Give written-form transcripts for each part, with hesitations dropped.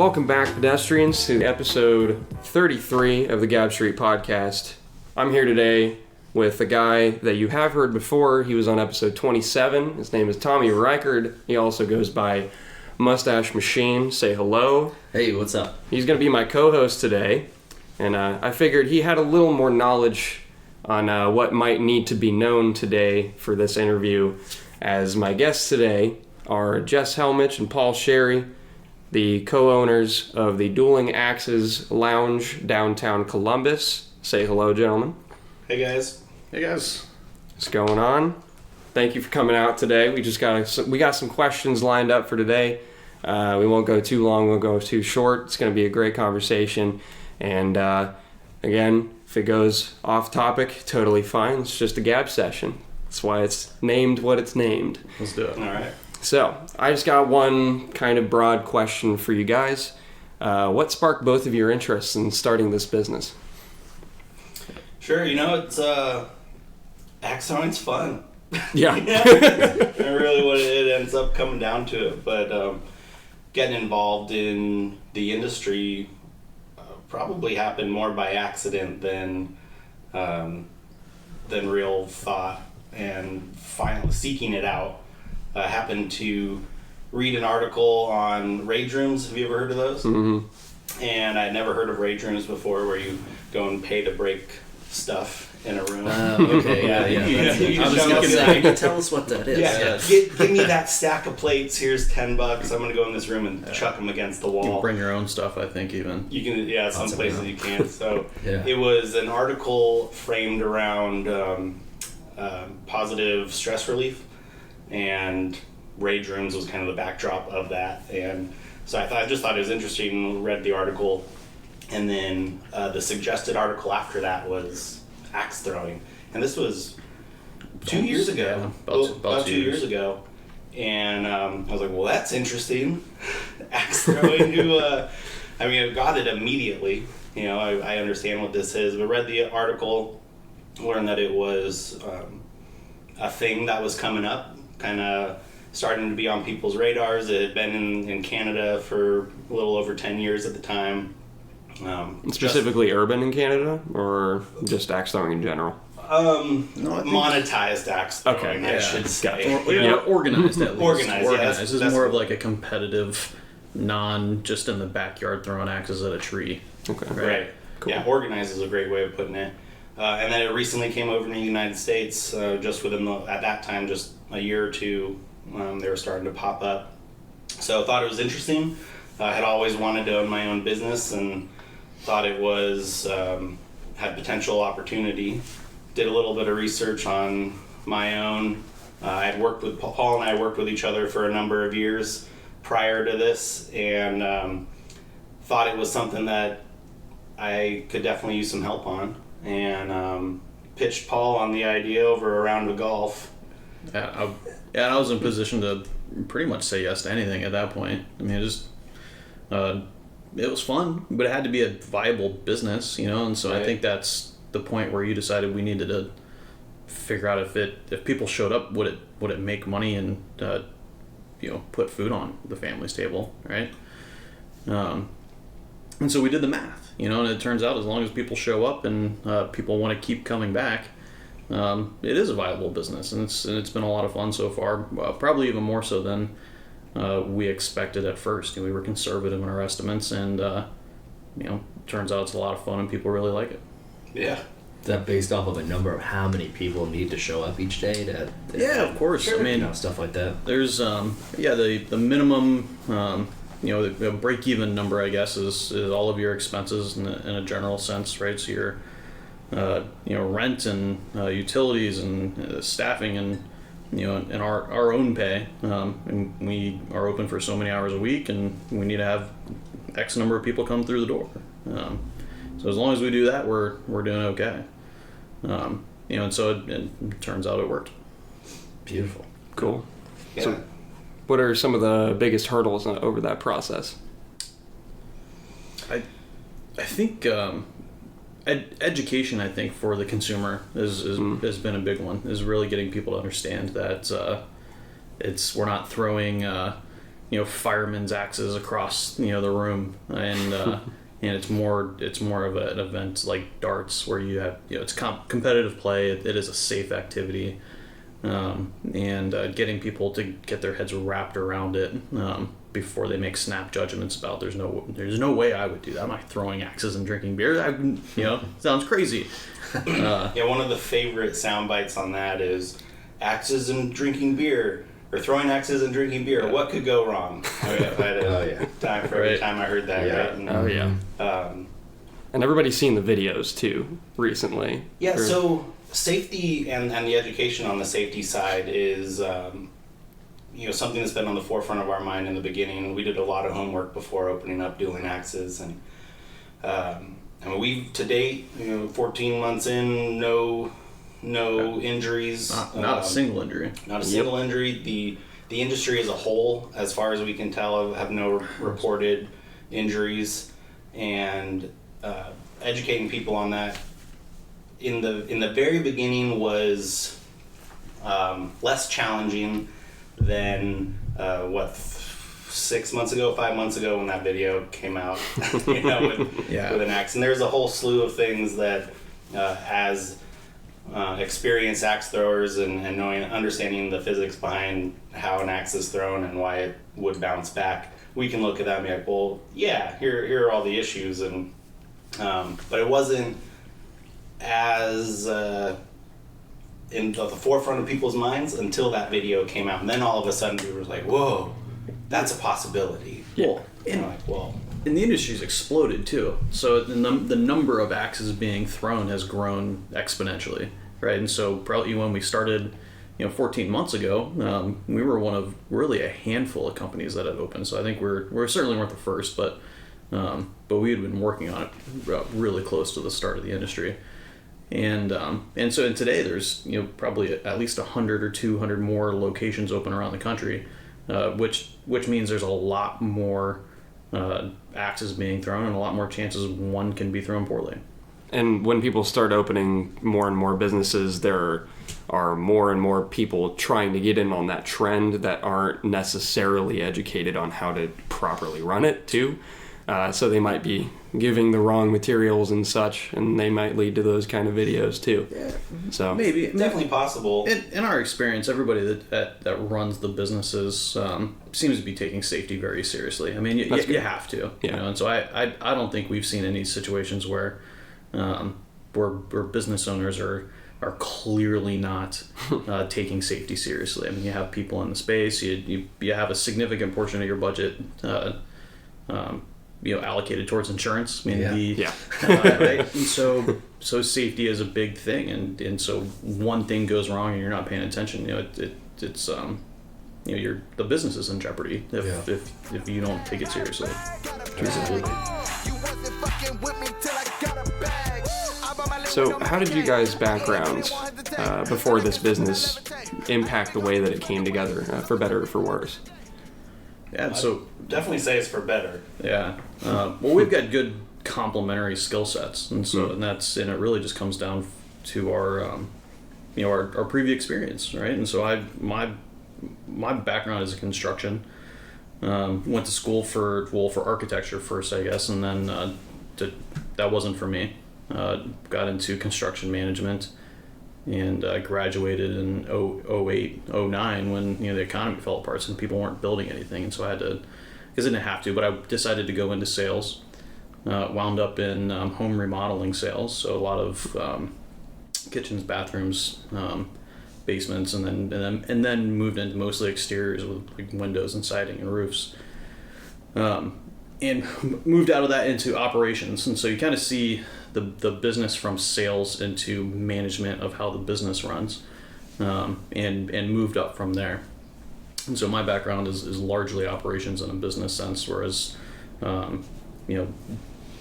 Welcome back, pedestrians, to episode 33 of the Gab Street Podcast. I'm here today with a guy that you have heard before. He was on episode 27. His name is Tommy Reichard. He also goes by Mustache Machine. Say hello. Hey, what's up? He's going to be my co-host today, and I figured he had a little more knowledge on what might need to be known today for this interview, as my guests today are Jess Hellmich and Paul Sherry, the co-owners of the Dueling Axes Lounge downtown Columbus. Say hello, gentlemen. Hey guys. Hey guys. What's going on? Thank you for coming out today. We got some questions lined up for today. We won't go too long. We'll go too short. It's going to be a great conversation. And again, if it goes off topic, totally fine. It's just a gab session. That's why it's named what it's named. Let's do it. All right. So, I just got one kind of broad question for you guys. What sparked both of your interests in starting this business? Sure, it's axe throwing's fun. Yeah. And really what it ends up coming down to it. But getting involved in the industry probably happened more by accident than real thought, and finally seeking it out. Happened to read an article on rage rooms. Have you ever heard of those? Mm-hmm. And I'd never heard of rage rooms before, where you go and pay to break stuff in a room. Okay, yeah. You I was going to say, tell us what that is. Yeah. Give me that stack of plates. Here's $10. I'm going to go in this room and chuck them against the wall. You can bring your own stuff, I think, even. You can, some places you can't. So Yeah. It was an article framed around positive stress relief, and rage rooms was kind of the backdrop of that. And so I just thought it was interesting, read the article, and then the suggested article after that was axe throwing. And this was 2 years ago. Yeah, about 2 years ago. And I was like, well, that's interesting. Axe throwing. I got it immediately. I understand what this is, but read the article, learned that it was a thing that was coming up, kind of starting to be on people's radars. It had been in Canada for a little over 10 years at the time. Specifically urban in Canada, or just axe throwing in general? Monetized axe throwing, I should say. Organized at least. Organized, yeah. This is more of like a competitive, just in the backyard throwing axes at a tree. Okay. Right. Cool. Yeah, organized is a great way of putting it. And then it recently came over to the United States, just within at that time, just a year or two, they were starting to pop up. So I thought it was interesting. I had always wanted to own my own business and thought it was, had potential opportunity. Did a little bit of research on my own. I had worked with, Paul and I worked with each other for a number of years prior to this, and thought it was something that I could definitely use some help on. And pitched Paul on the idea over a round of golf. Yeah, I was in position to pretty much say yes to anything at that point. I mean, it was fun, but it had to be a viable business, and so right. I think that's the point where you decided we needed to figure out if people showed up, would it make money and put food on the family's table, right? And so we did the math, and it turns out as long as people show up and people want to keep coming back, it is a viable business, and it's been a lot of fun so far. Probably even more so than we expected at first. We were conservative in our estimates, and turns out it's a lot of fun and people really like it. Yeah. Is that based off of a number of how many people need to show up each day to yeah, of course. Sure. I mean, stuff like that. There's the minimum the break-even number, I guess, is all of your expenses in a general sense, right? So your rent and utilities and staffing and and our own pay, and we are open for so many hours a week, and we need to have X number of people come through the door. So as long as we do that, we're doing okay. And so it turns out it worked. Beautiful. Cool. Yeah. So what are some of the biggest hurdles over that process? I think education, I think, for the consumer has been a big one. Is really getting people to understand that we're not throwing firemen's axes across the room, and and it's more of an event like darts where you have it's competitive play. It is a safe activity, and getting people to get their heads wrapped around it before they make snap judgments about there's no way I would do that. Am I throwing axes and drinking beer? Sounds crazy. One of the favorite sound bites on that is axes and drinking beer, or throwing axes and drinking beer. What could go wrong? I had time for every time I heard that. Yeah. Right? And everybody's seen the videos too recently. Yeah. So safety and the education on the safety side is something that's been on the forefront of our mind in the beginning. We did a lot of homework before opening up Dueling Axes, and we've to date, 14 months in, no injuries. Not a single injury. Not a single injury. The industry as a whole, as far as we can tell, have no reported injuries, and educating people on that in the very beginning was less challenging than 5 months ago when that video came out, with an axe. And there's a whole slew of things that as experienced axe throwers and understanding the physics behind how an axe is thrown and why it would bounce back, we can look at that and be like, well, yeah, here are all the issues, and but it wasn't as in the forefront of people's minds until that video came out, and then all of a sudden we were like, whoa, that's a possibility. Well, and the industry's exploded too. So the number of axes being thrown has grown exponentially, right? And so probably when we started, 14 months ago, we were one of really a handful of companies that had opened. So I think we're certainly weren't the first, but we had been working on it really close to the start of the industry. And today there's probably at least 100 or 200 more locations open around the country, which means there's a lot more axes being thrown and a lot more chances one can be thrown poorly. And when people start opening more and more businesses, there are more and more people trying to get in on that trend that aren't necessarily educated on how to properly run it too. So they might be giving the wrong materials and such, and they might lead to those kind of videos too. Yeah. So maybe definitely possible. In our experience, everybody that runs the businesses seems to be taking safety very seriously. I mean, you have to. Yeah. And so I don't think we've seen any situations where business owners are clearly not taking safety seriously. I mean, you have people in the space. You have a significant portion of your budget. Allocated towards insurance. I mean, right? And so safety is a big thing, and so one thing goes wrong and you're not paying attention. It's the business is in jeopardy if you don't take it seriously. Absolutely. So, how did you guys' backgrounds before this business impact the way that it came together, for better or for worse? Yeah, so definitely say it's for better. Yeah. Well, we've got good complementary skill sets, and so and it really just comes down to our previous experience, right? And so my background is in construction. Went to school for architecture first, I guess, and then that wasn't for me. Got into construction management, and graduated in 08, 09 when the economy fell apart and people weren't building anything, and so I didn't have to, but I decided to go into sales. Wound up in home remodeling sales, so a lot of kitchens, bathrooms, basements, and then moved into mostly exteriors with like windows and siding and roofs. And moved out of that into operations, and so you kind of see the business from sales into management of how the business runs, and moved up from there. And so my background is largely operations in a business sense, whereas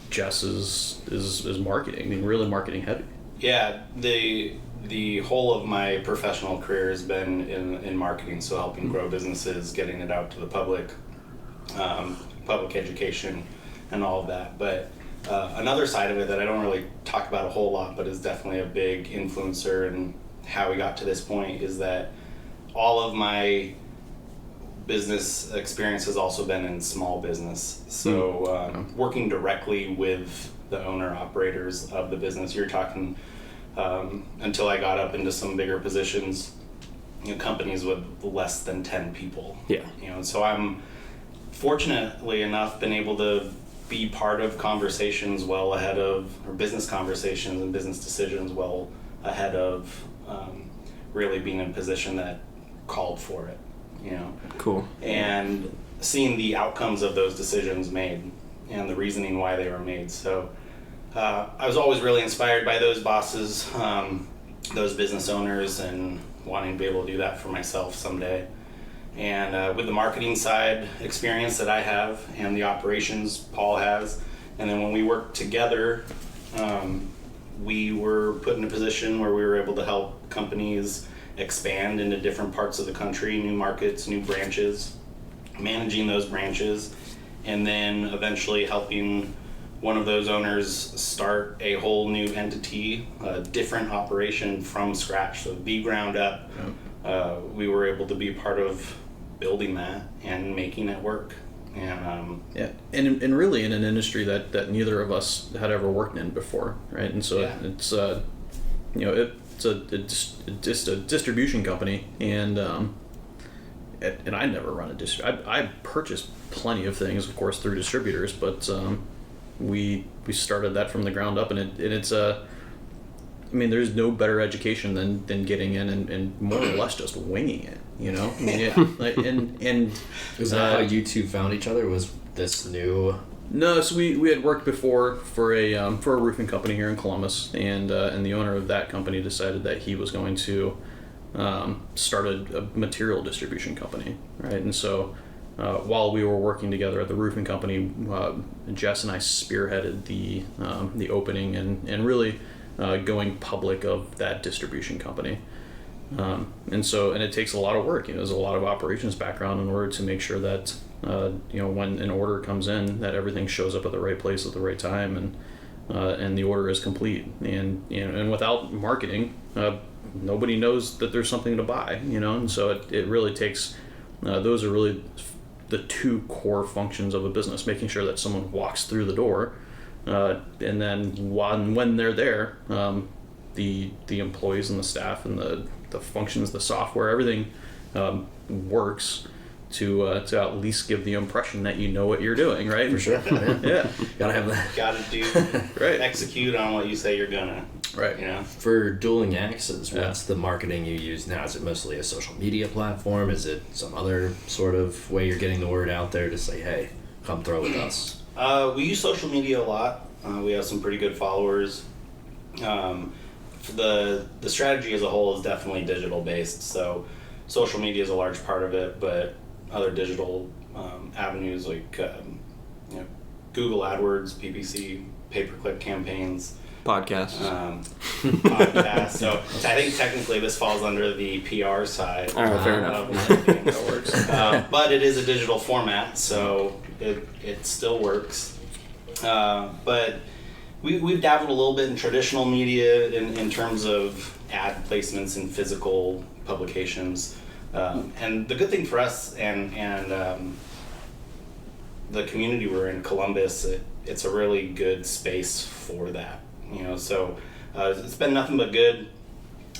Jess is marketing, I mean, really marketing heavy. Yeah, the whole of my professional career has been in marketing, so helping grow businesses, getting it out to the public, public education, and all of that. But another side of it that I don't really talk about a whole lot, but is definitely a big influencer in how we got to this point, is that all of my business experience has also been in small business. So working directly with the owner operators of the business, you're talking until I got up into some bigger positions, companies with less than 10 people. Yeah. And so I'm fortunately enough been able to be part of conversations well ahead of, or business conversations and business decisions well ahead of really being in a position that called for it, Cool. and seeing the outcomes of those decisions made and the reasoning why they were made. So I was always really inspired by those bosses, those business owners, and wanting to be able to do that for myself someday. And with the marketing side experience that I have and the operations Paul has, and then when we worked together, we were put in a position where we were able to help companies expand into different parts of the country, new markets, new branches, managing those branches, and then eventually helping one of those owners start a whole new entity, a different operation from scratch, so the ground up. We were able to be part of building that and making it work. And and really in an industry that neither of us had ever worked in before, right? And so it's it's a distribution company, and I never run a distributor. I purchased plenty of things, of course, through distributors, but we started that from the ground up, and it's there's no better education than getting in and more or less just winging it, and is that how you two found each other? Was this new? No, so we had worked before for a roofing company here in Columbus, and the owner of that company decided that he was going to start a material distribution company, right? And so while we were working together at the roofing company, Jess and I spearheaded the opening and really going public of that distribution company. And it takes a lot of work. There's a lot of operations background in order to make sure that when an order comes in, that everything shows up at the right place at the right time, and the order is complete. And without marketing, nobody knows that there's something to buy. And so it really takes. Those are really the two core functions of a business: making sure that someone walks through the door, and then when they're there, the employees and the staff and the functions, the software, everything works to at least give the impression that you know what you're doing, right? For sure. Yeah. Gotta have that. gotta do Right. execute on what you say you're gonna. Right. For Dueling Axes, what's the marketing you use now? Is it mostly a social media platform? Is it some other sort of way you're getting the word out there to say, hey, come throw with us? We use social media a lot. We have some pretty good followers. The strategy as a whole is definitely digital based, so social media is a large part of it, but other digital avenues like Google AdWords, PPC, pay-per-click campaigns, Podcasts. podcasts. So I think technically this falls under the PR side. All right, fair enough. Marketing. That works. But it is a digital format, so it still works. But we've dabbled a little bit in traditional media in terms of ad placements in physical publications. And the good thing for us and the community we're in, Columbus, it's a really good space for that. So it's been nothing but good.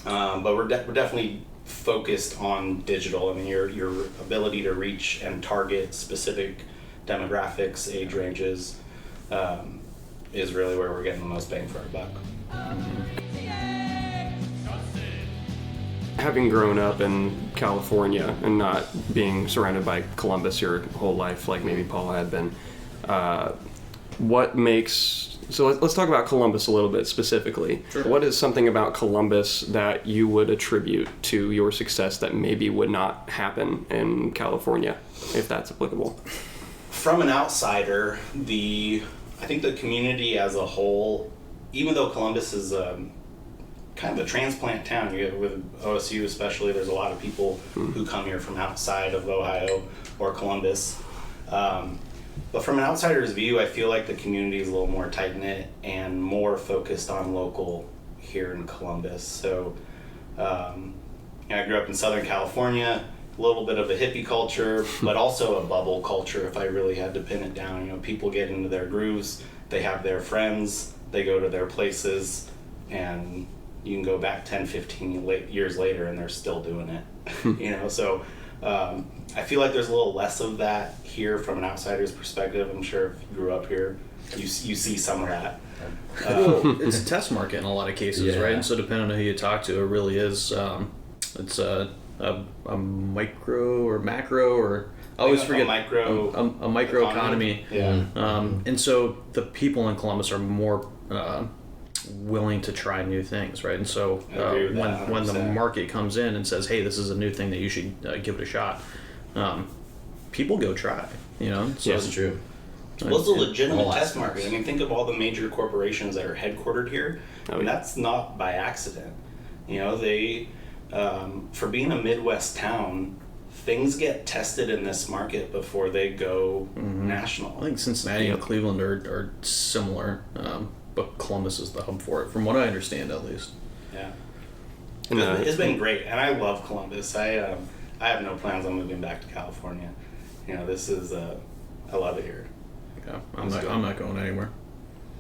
But we're definitely focused on digital. Your ability to reach and target specific demographics, age ranges, is really where we're getting the most bang for our buck. Having grown up in California and not being surrounded by Columbus your whole life like maybe Paul had been, so let's talk about Columbus a little bit specifically. Sure. What is something about Columbus that you would attribute to your success that maybe would not happen in California, if that's applicable? From an outsider, I think the community as a whole, even though Columbus is kind of a transplant town, with OSU especially, there's a lot of people who come here from outside of Ohio or Columbus. But from an outsider's view, I feel like the community is a little more tight-knit and more focused on local here in Columbus. So I grew up in Southern California, little bit of a hippie culture, but also a bubble culture. If I really had to pin it down, people get into their grooves. They have their friends. They go to their places, and you can go back 10, 15 years later, and they're still doing it. So I feel like there's a little less of that here from an outsider's perspective. I'm sure if you grew up here, you see some of that. Well, it's a test market in a lot of cases, right? And so depending on who you talk to, it really is. It's a micro or macro, or I always forget a micro economy. Yeah. And so the people in Columbus are more willing to try new things, right? And so when the market comes in and says, "Hey, this is a new thing that you should give it a shot," people go try. So that's true. Well, it's a legitimate test market. I mean, think of all the major corporations that are headquartered here. That's not by accident. They, for being a Midwest town, things get tested in this market before they go national. I think Cincinnati and Cleveland are similar, but Columbus is the hub for it, from what I understand, at least. Yeah. It's been great, and I love Columbus. I have no plans on moving back to California. This is I love it here. Yeah, I'm not going anywhere.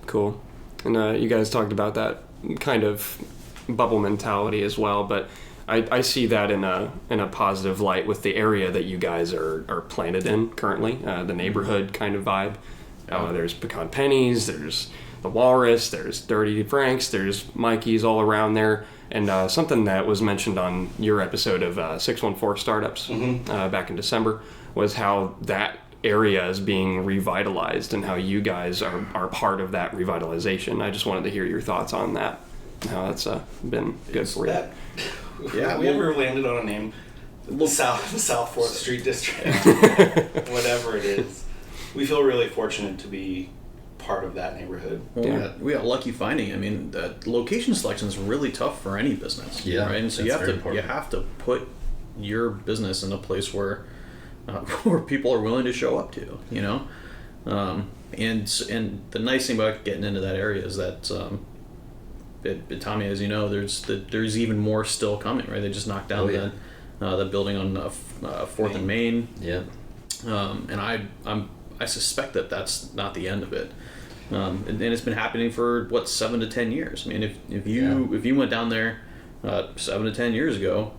Cool. And you guys talked about that kind of bubble mentality as well, but I see that in a positive light with the area that you guys are planted in currently, the neighborhood kind of vibe. There's Pecan Pennies, there's the Walrus, there's Dirty Franks, there's Mikey's all around there. And something that was mentioned on your episode of 614 Startups back in December was how that area is being revitalized and how you guys are part of that revitalization. I just wanted to hear your thoughts on that, how that's been good for you. Yeah, we ever landed on a name? South 4th Street District. Whatever it is. We feel really fortunate to be part of that neighborhood. Well, we got lucky finding. I mean, the location selection is really tough for any business. Yeah, right. And so you have to put your business in a place where people are willing to show up to. And the nice thing about getting into that area is that Tommy, as you know, there's even more still coming. Right, they just knocked down the building on 4th and Main. Yeah, and I suspect that that's not the end of it. And it's been happening for 7 to 10 years. I mean, if you went down there 7 to 10 years ago,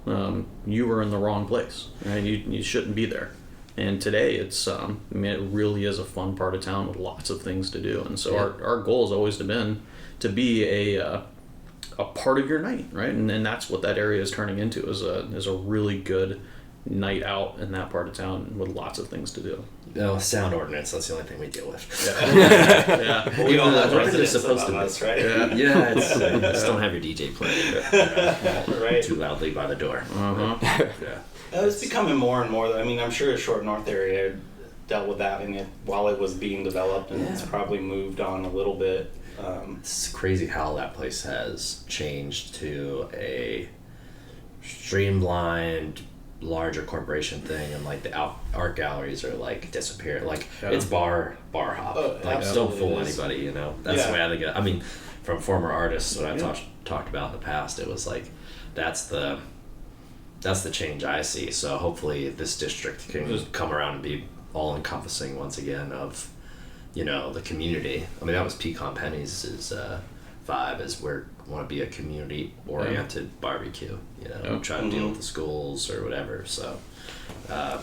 you were in the wrong place, right? You shouldn't be there. And today it's it really is a fun part of town with lots of things to do. And so our goal has always been to be a part of your night, right? And that's what that area is turning into, is a really good night out in that part of town with lots of things to do. No, sound ordinance, that's the only thing we deal with. Yeah. Well, we all have residents supposed to us, right? Yeah, just don't have your DJ playing right. too loudly by the door. Yeah. It's becoming more and more. I mean, I'm sure the Short North area dealt with that while it was being developed, and it's probably moved on a little bit. It's crazy how that place has changed to a streamlined, larger corporation thing, and like the art galleries are like disappearing. Like it's bar hop. Don't fool anybody. That's the way I think of it. I mean, from former artists, what I've talked about in the past, it was like that's the change I see. So hopefully this district can come around and be all encompassing once again of the community. I mean, that was Pecan Pennies' vibe, is we want to be a community oriented barbecue, try to deal with the schools or whatever. So I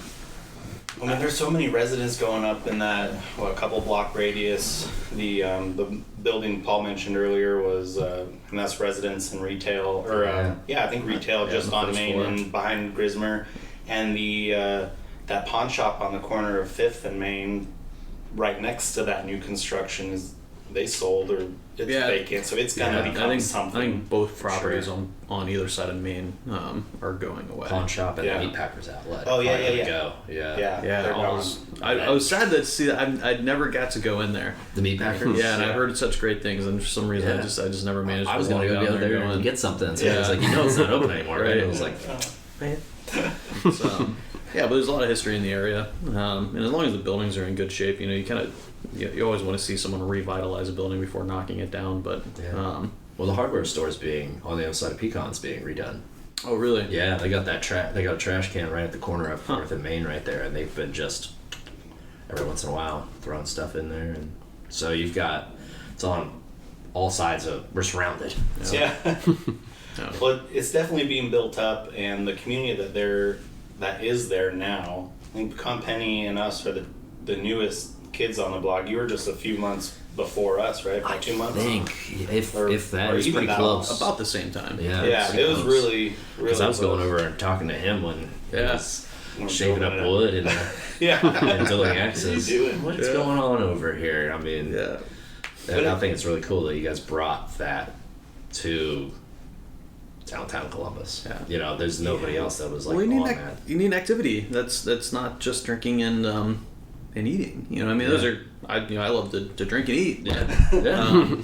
mean, there's so many residents going up in that a couple block radius. The building Paul mentioned earlier was and that's residents and retail, or I think retail just on Main and behind Grismer, and the that pawn shop on the corner of 5th and Main right next to that new construction they sold, or it's vacant, so it's gonna become something. I think both properties on either side of Main are going away. Pawn shop and the meat packers outlet. Oh yeah. I was sad to see that. I never got to go in there. The meat packers. Yeah, and I heard such great things, and for some reason I just never managed. I was gonna go down there and get something. So it's like it's not open anymore, right? It was like, man. So, but there's a lot of history in the area, and as long as the buildings are in good shape, you always want to see someone revitalize a building before knocking it down. But well, the hardware store is being on the other side of Pecan's being redone. Oh, really? Yeah, they got they got a trash can right at the corner of 4th and Main right there, and they've been just every once in a while throwing stuff in there, and so it's on all sides we're surrounded. Yeah. Well, it's definitely being built up, and the community that is there now. I think Pecan Penny and us are the newest kids on the block. You were just a few months before us, right? About 2 months. I think if that is pretty close. About the same time. Yeah. Yeah, it was really Because I was close. going over and talking to him when he was shaving up building it wood and Yeah. Dueling Axes. What are you doing? What's going on over here? I mean, and I think it's really cool that you guys brought that to downtown Columbus. Yeah. You know, there's nobody else that was like Well, on that. you need activity. That's not just drinking and eating. You know what I mean? Those are I love to drink and eat. Yeah.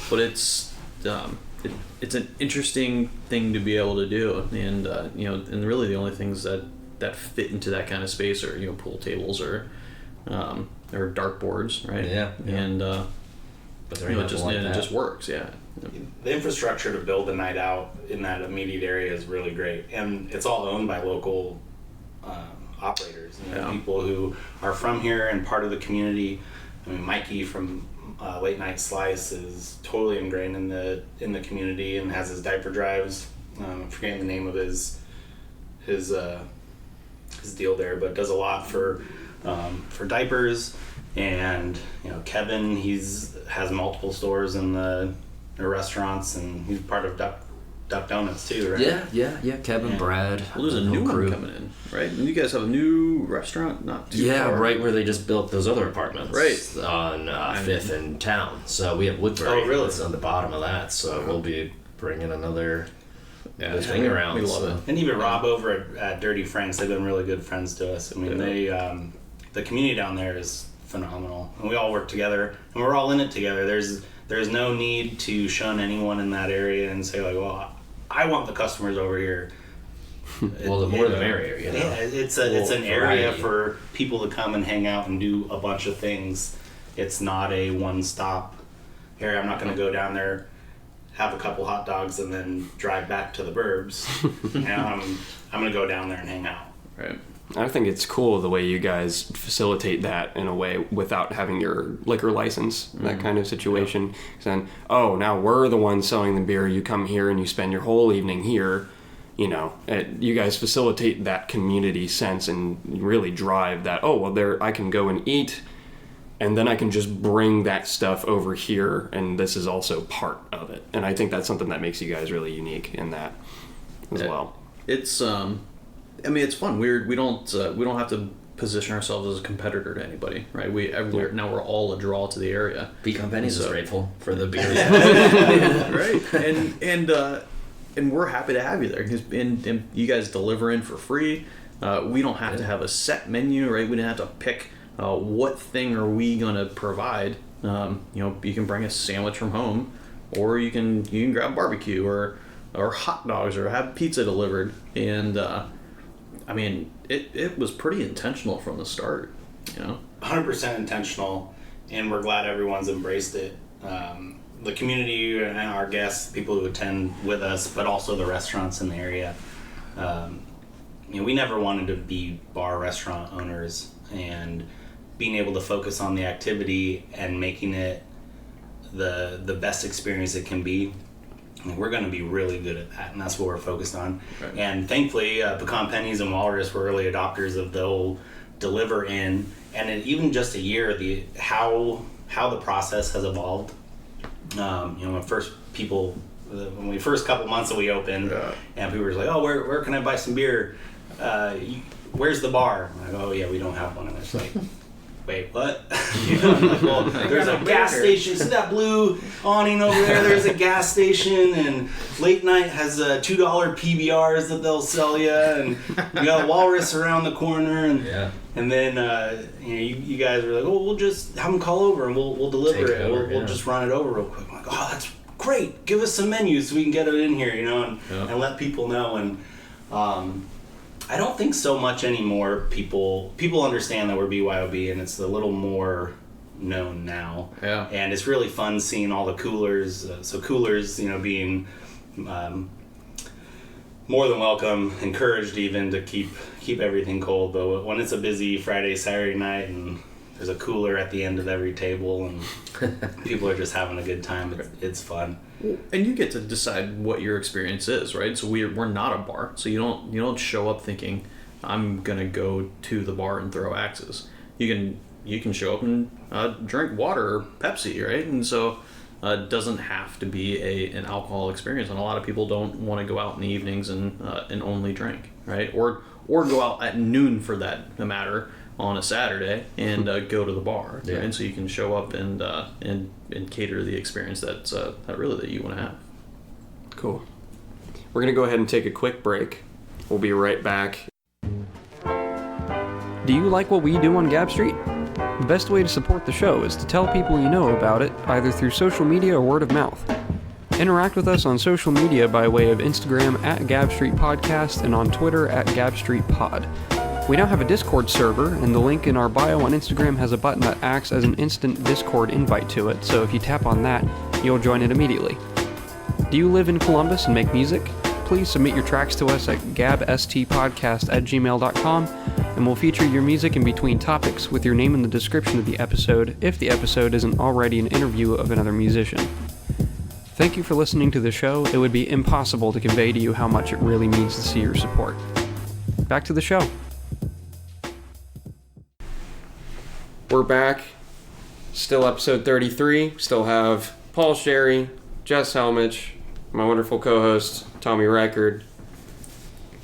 But it's an interesting thing to be able to do, and and really the only things that fit into that kind of space are pool tables or dartboards, right? Yeah. And But it just works. Yeah. The infrastructure to build a night out in that immediate area is really great, and it's all owned by local operators, people who are from here and part of the community. I mean, Mikey from Late Night Slice is totally ingrained in the community and has his diaper drives. I'm forgetting the name of his deal there, but does a lot for diapers. And Kevin, has multiple stores in the restaurants, and he's part of Duck Donuts too, right? Yeah. Kevin, Brad. Well, there's a new one coming in, right? And you guys have a new restaurant, not too far. Right where they just built those other apartments. Right. On 5th and Town. So we have Woodbury. Oh, really? That's on the bottom of that. So we'll be bringing another thing around. We love it. And even Rob over at Dirty Franks, they've been really good friends to us. I mean, they the community down there is phenomenal, and we all work together, and we're all in it together. There's no need to shun anyone in that area and say like, well, I want the customers over here. Well, the more the merrier, Yeah, it's an area for people to come and hang out and do a bunch of things. It's not a one-stop area. I'm not going to go down there, have a couple hot dogs, and then drive back to the burbs. I'm going to go down there and hang out. Right. I think it's cool the way you guys facilitate that in a way without having your liquor license, that kind of situation. Then, now we're the ones selling the beer. You come here and you spend your whole evening here. You guys facilitate that community sense and really drive that. I can go and eat, and then I can just bring that stuff over here, and this is also part of it. And I think that's something that makes you guys really unique in that as well. It's it's fun. We don't have to position ourselves as a competitor to anybody, right? Now we're all a draw to the area. Pecan Penny's is grateful for the beer. Right. And we're happy to have you there, and you guys deliver in for free. We don't have to have a set menu, right? We didn't have to pick what thing are we gonna provide. You can bring a sandwich from home, or you can grab barbecue or hot dogs or have pizza delivered. And it was pretty intentional from the start, 100% intentional, and we're glad everyone's embraced it. The community and our guests, people who attend with us, but also the restaurants in the area. We never wanted to be bar restaurant owners, and being able to focus on the activity and making it the best experience it can be. We're going to be really good at that, and that's what we're focused on. Right. And thankfully, Pecan Pennies and Walrus were early adopters of the whole deliver in, and in even just a year, how the process has evolved. When the first couple months that we opened, and people were like, "Oh, where can I buy some beer? Where's the bar?" I'm like, "Oh yeah, we don't have one." And it's like, wait, what? Well, there's a gas station. See that blue awning over there? There's a gas station, and Late Night has $2 PBRs that they'll sell you, and you got Walrus around the corner, and then you guys were like, "Oh, we'll just have them call over and we'll deliver it. We'll just run it over real quick." I'm like, "Oh, that's great. Give us some menus so we can get it in here, and let people know." And I don't think so much anymore. People understand that we're BYOB, and it's a little more known now. Yeah. And it's really fun seeing all the coolers. So coolers, being more than welcome, encouraged even to keep everything cold. But when it's a busy Friday, Saturday night, and there's a cooler at the end of every table, and people are just having a good time, it's fun. And you get to decide what your experience is, right? So we're not a bar, so you don't show up thinking I'm gonna go to the bar and throw axes. You can show up and drink water or Pepsi, right? And so it doesn't have to be an alcohol experience. And a lot of people don't want to go out in the evenings and only drink, right? Or go out at noon for that matter on a Saturday and go to the bar, right? And so you can show up and cater the experience that you want to have. Cool. We're gonna go ahead and take a quick break. We'll be right back. Do you like what we do on Gab Street? The best way to support the show is to tell people you know about it, either through social media or word of mouth. Interact with us on social media by way of Instagram at Gab Street Podcast and on Twitter at Gab Street Pod. We now have a Discord server, and the link in our bio on Instagram has a button that acts as an instant Discord invite to it, so if you tap on that, you'll join it immediately. Do you live in Columbus and make music? Please submit your tracks to us at gabstpodcast@gmail.com, and we'll feature your music in between topics with your name in the description of the episode if the episode isn't already an interview of another musician. Thank you for listening to the show. It would be impossible to convey to you how much it really means to see your support. Back to the show. We're back. Still episode 33. Still have Paul Sherry, Jess Hellmich, my wonderful co-host, Tommy Reichard.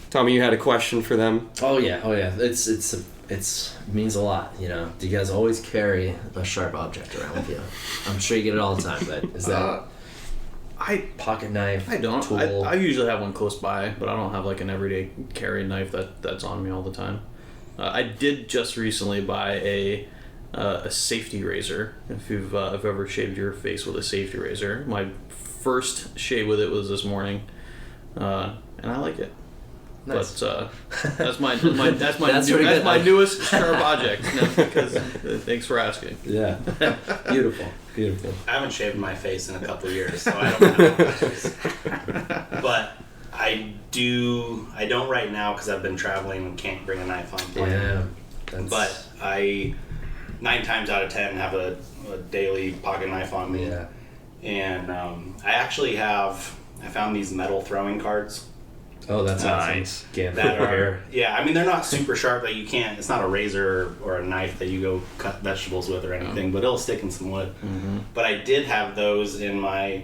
Tommy, you had a question for them? Oh yeah. It means a lot, you know. Do you guys always carry a sharp object around with you? I'm sure you get it all the time, but is that pocket knife? I don't. Tool? I usually have one close by, but I don't have like an everyday carry knife that's on me all the time. I did just recently buy a safety razor. If you've ever shaved your face with a safety razor, my first shave with it was this morning, and I like it. Nice. But that's my newest sharp object. Because thanks for asking. Yeah, beautiful. I haven't shaved my face in a couple of years, so I don't know. But I don't right now because I've been traveling and can't bring a knife on plane. Yeah. But I 9 times out of 10 have a daily pocket knife on me. Yeah. And I found these metal throwing cards. Oh, that's nice. That are, I mean, they're not super sharp. Like it's not a razor or a knife that you go cut vegetables with or anything, but it'll stick in some wood. Mm-hmm. But I did have those in my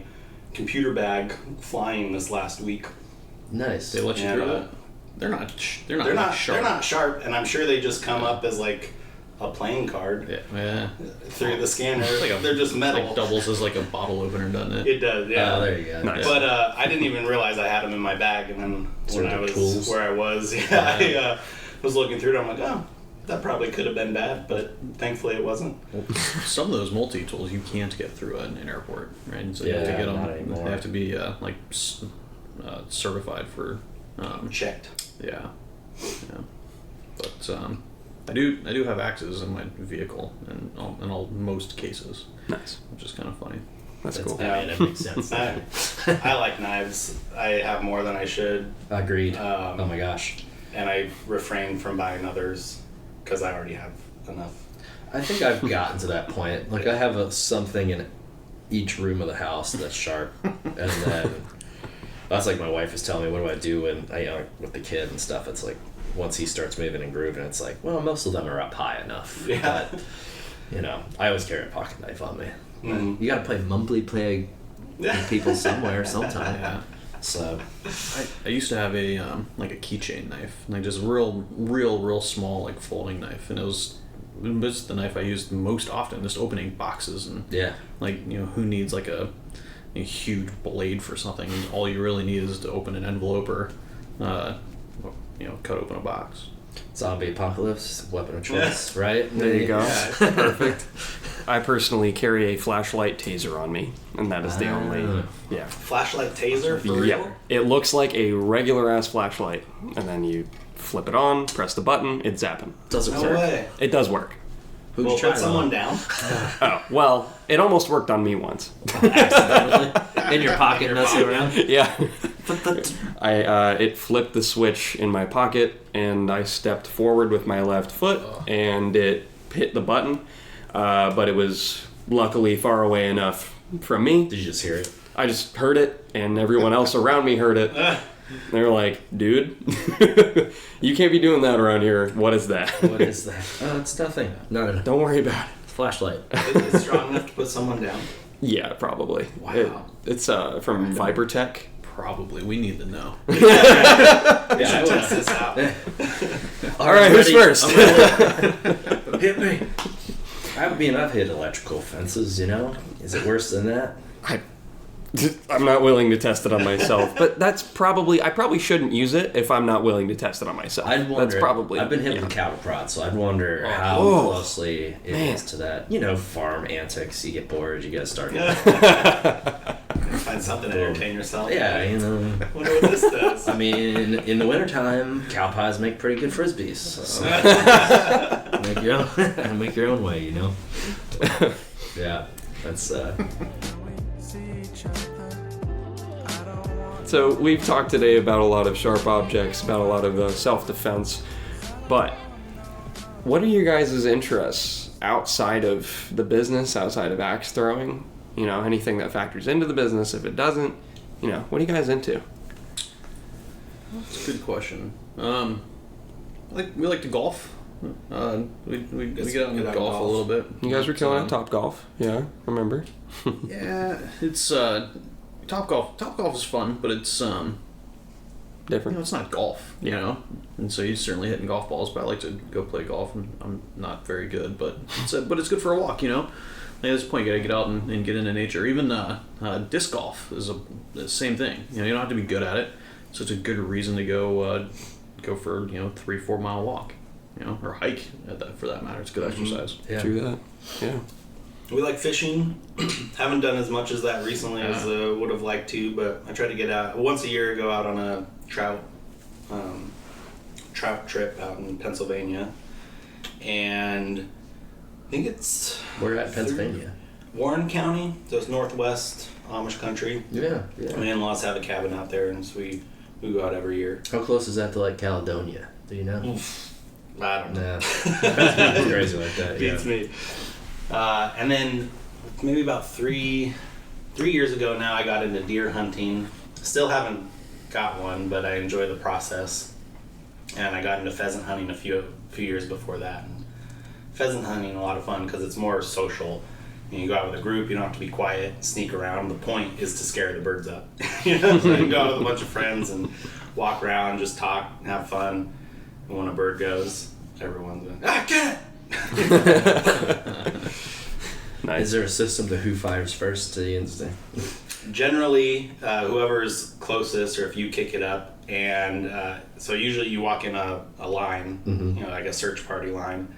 computer bag flying this last week. Nice. They let you through it. They're not sharp. They're not sharp, and I'm sure they just come up as like a playing card through the scanner. They're just metal. Like doubles as like a bottle opener, doesn't it? It does, yeah. Oh, there you go. Nice. But I didn't even realize I had them in my bag, and then when I was tools. where I was, I was looking through it. I'm like, oh, that probably could have been bad, but thankfully it wasn't. Some of those multi-tools you can't get through an airport, right? And so you have to get them. They have to be certified for checked. Yeah. But I do have axes in my vehicle in most cases. Nice. Which is kind of funny. That's cool. I mean, it makes sense. I like knives. I have more than I should. Agreed. Oh my gosh. And I refrain from buying others because I already have enough. I think I've gotten to that point. Like I have something in each room of the house that's sharp, and then that's like my wife is telling me, what do I do when with the kid and stuff. It's like once he starts moving and grooving, it's like, well, most of them are up high enough. Yeah. But I always carry a pocket knife on me. Mm-hmm. You got to play Mumbly with people somewhere sometime. Yeah. So I used to have a like a keychain knife, like just real small like folding knife, and it was the knife I used most often, just opening boxes and who needs like a huge blade for something? And all you really need is to open an envelope or cut open a box. Zombie apocalypse, weapon of choice, right? There you go. Yeah. Perfect. I personally carry a flashlight taser on me, and that is the only. Yeah. Flashlight taser? For real? It looks like a regular ass flashlight, and then you flip it on, press the button, it's zapping. Doesn't No work. way. It does work. Well, put someone down. Oh, well, it almost worked on me once. Accidentally. In your pocket, messing around? Yeah. It flipped the switch in my pocket, and I stepped forward with my left foot, and it hit the button. But it was luckily far away enough from me. Did you just hear it? I just heard it, and everyone else around me heard it. They were like, dude, you can't be doing that around here. What is that? What is that? Oh, it's nothing. No. Don't worry about it. Flashlight. Is it strong enough to put someone down? Yeah, probably. Wow. It's from Vipertech. Probably. We need to know. Yeah, We should test this out. All right, who's first? Hit me. I've hit electrical fences, you know? Is it worse than that? I'm not willing to test it on myself, but I probably shouldn't use it if I'm not willing to test it on myself. I'd wonder. That's probably. I've been hit with a cattle prod, so I'd wonder how closely it is to that. You know, farm antics. You get bored, you gotta start. Find something to entertain yourself. Yeah, you know. Wonder what this does. I mean, in the wintertime, cow pies make pretty good frisbees. So make your own way, you know. Yeah, that's. So we've talked today about a lot of sharp objects, about a lot of self-defense, but what are your guys' interests outside of the business, outside of axe throwing? You know, anything that factors into the business. If it doesn't, you know, what are you guys into? That's a good question. We like to golf. We get out and golf a little bit. You guys were killing at Topgolf, yeah, remember? Yeah, it's Topgolf. Topgolf is fun, but it's Different. it's not golf, you know. And so he's certainly hitting golf balls, but I like to go play golf, and I'm not very good, but it's good for a walk, you know. Like, at this point, you gotta get out and get into nature. Even disc golf is the same thing. You know, you don't have to be good at it, so it's a good reason to go for 3-4 mile walk, you know, or hike for that matter. It's good exercise. Yeah. True that. Yeah. We like fishing. Haven't done as much as that recently as would have liked to, but I try to get out once a year. Go out on a trout trip out in Pennsylvania, and I think it's We're at Pennsylvania. Warren County, so it's northwest Amish country. Yeah. My in-laws have a cabin out there, and so we go out every year. How close is that to like Caledonia? Do you know? Oof. I don't know. Nah. It's crazy like that. Beats me. And then maybe about three years ago now, I got into deer hunting. Still haven't got one, but I enjoy the process. And I got into pheasant hunting a few years before that. And pheasant hunting a lot of fun because it's more social. You go out with a group, you don't have to be quiet, sneak around. The point is to scare the birds up. You know, so you go out with a bunch of friends and walk around, just talk, have fun. And when a bird goes, everyone's like, get it! Nice. Is there a system to who fires first to the instinct? Generally, whoever's closest, or if you kick it up, and so usually you walk in a line, Mm-hmm. like a search party line.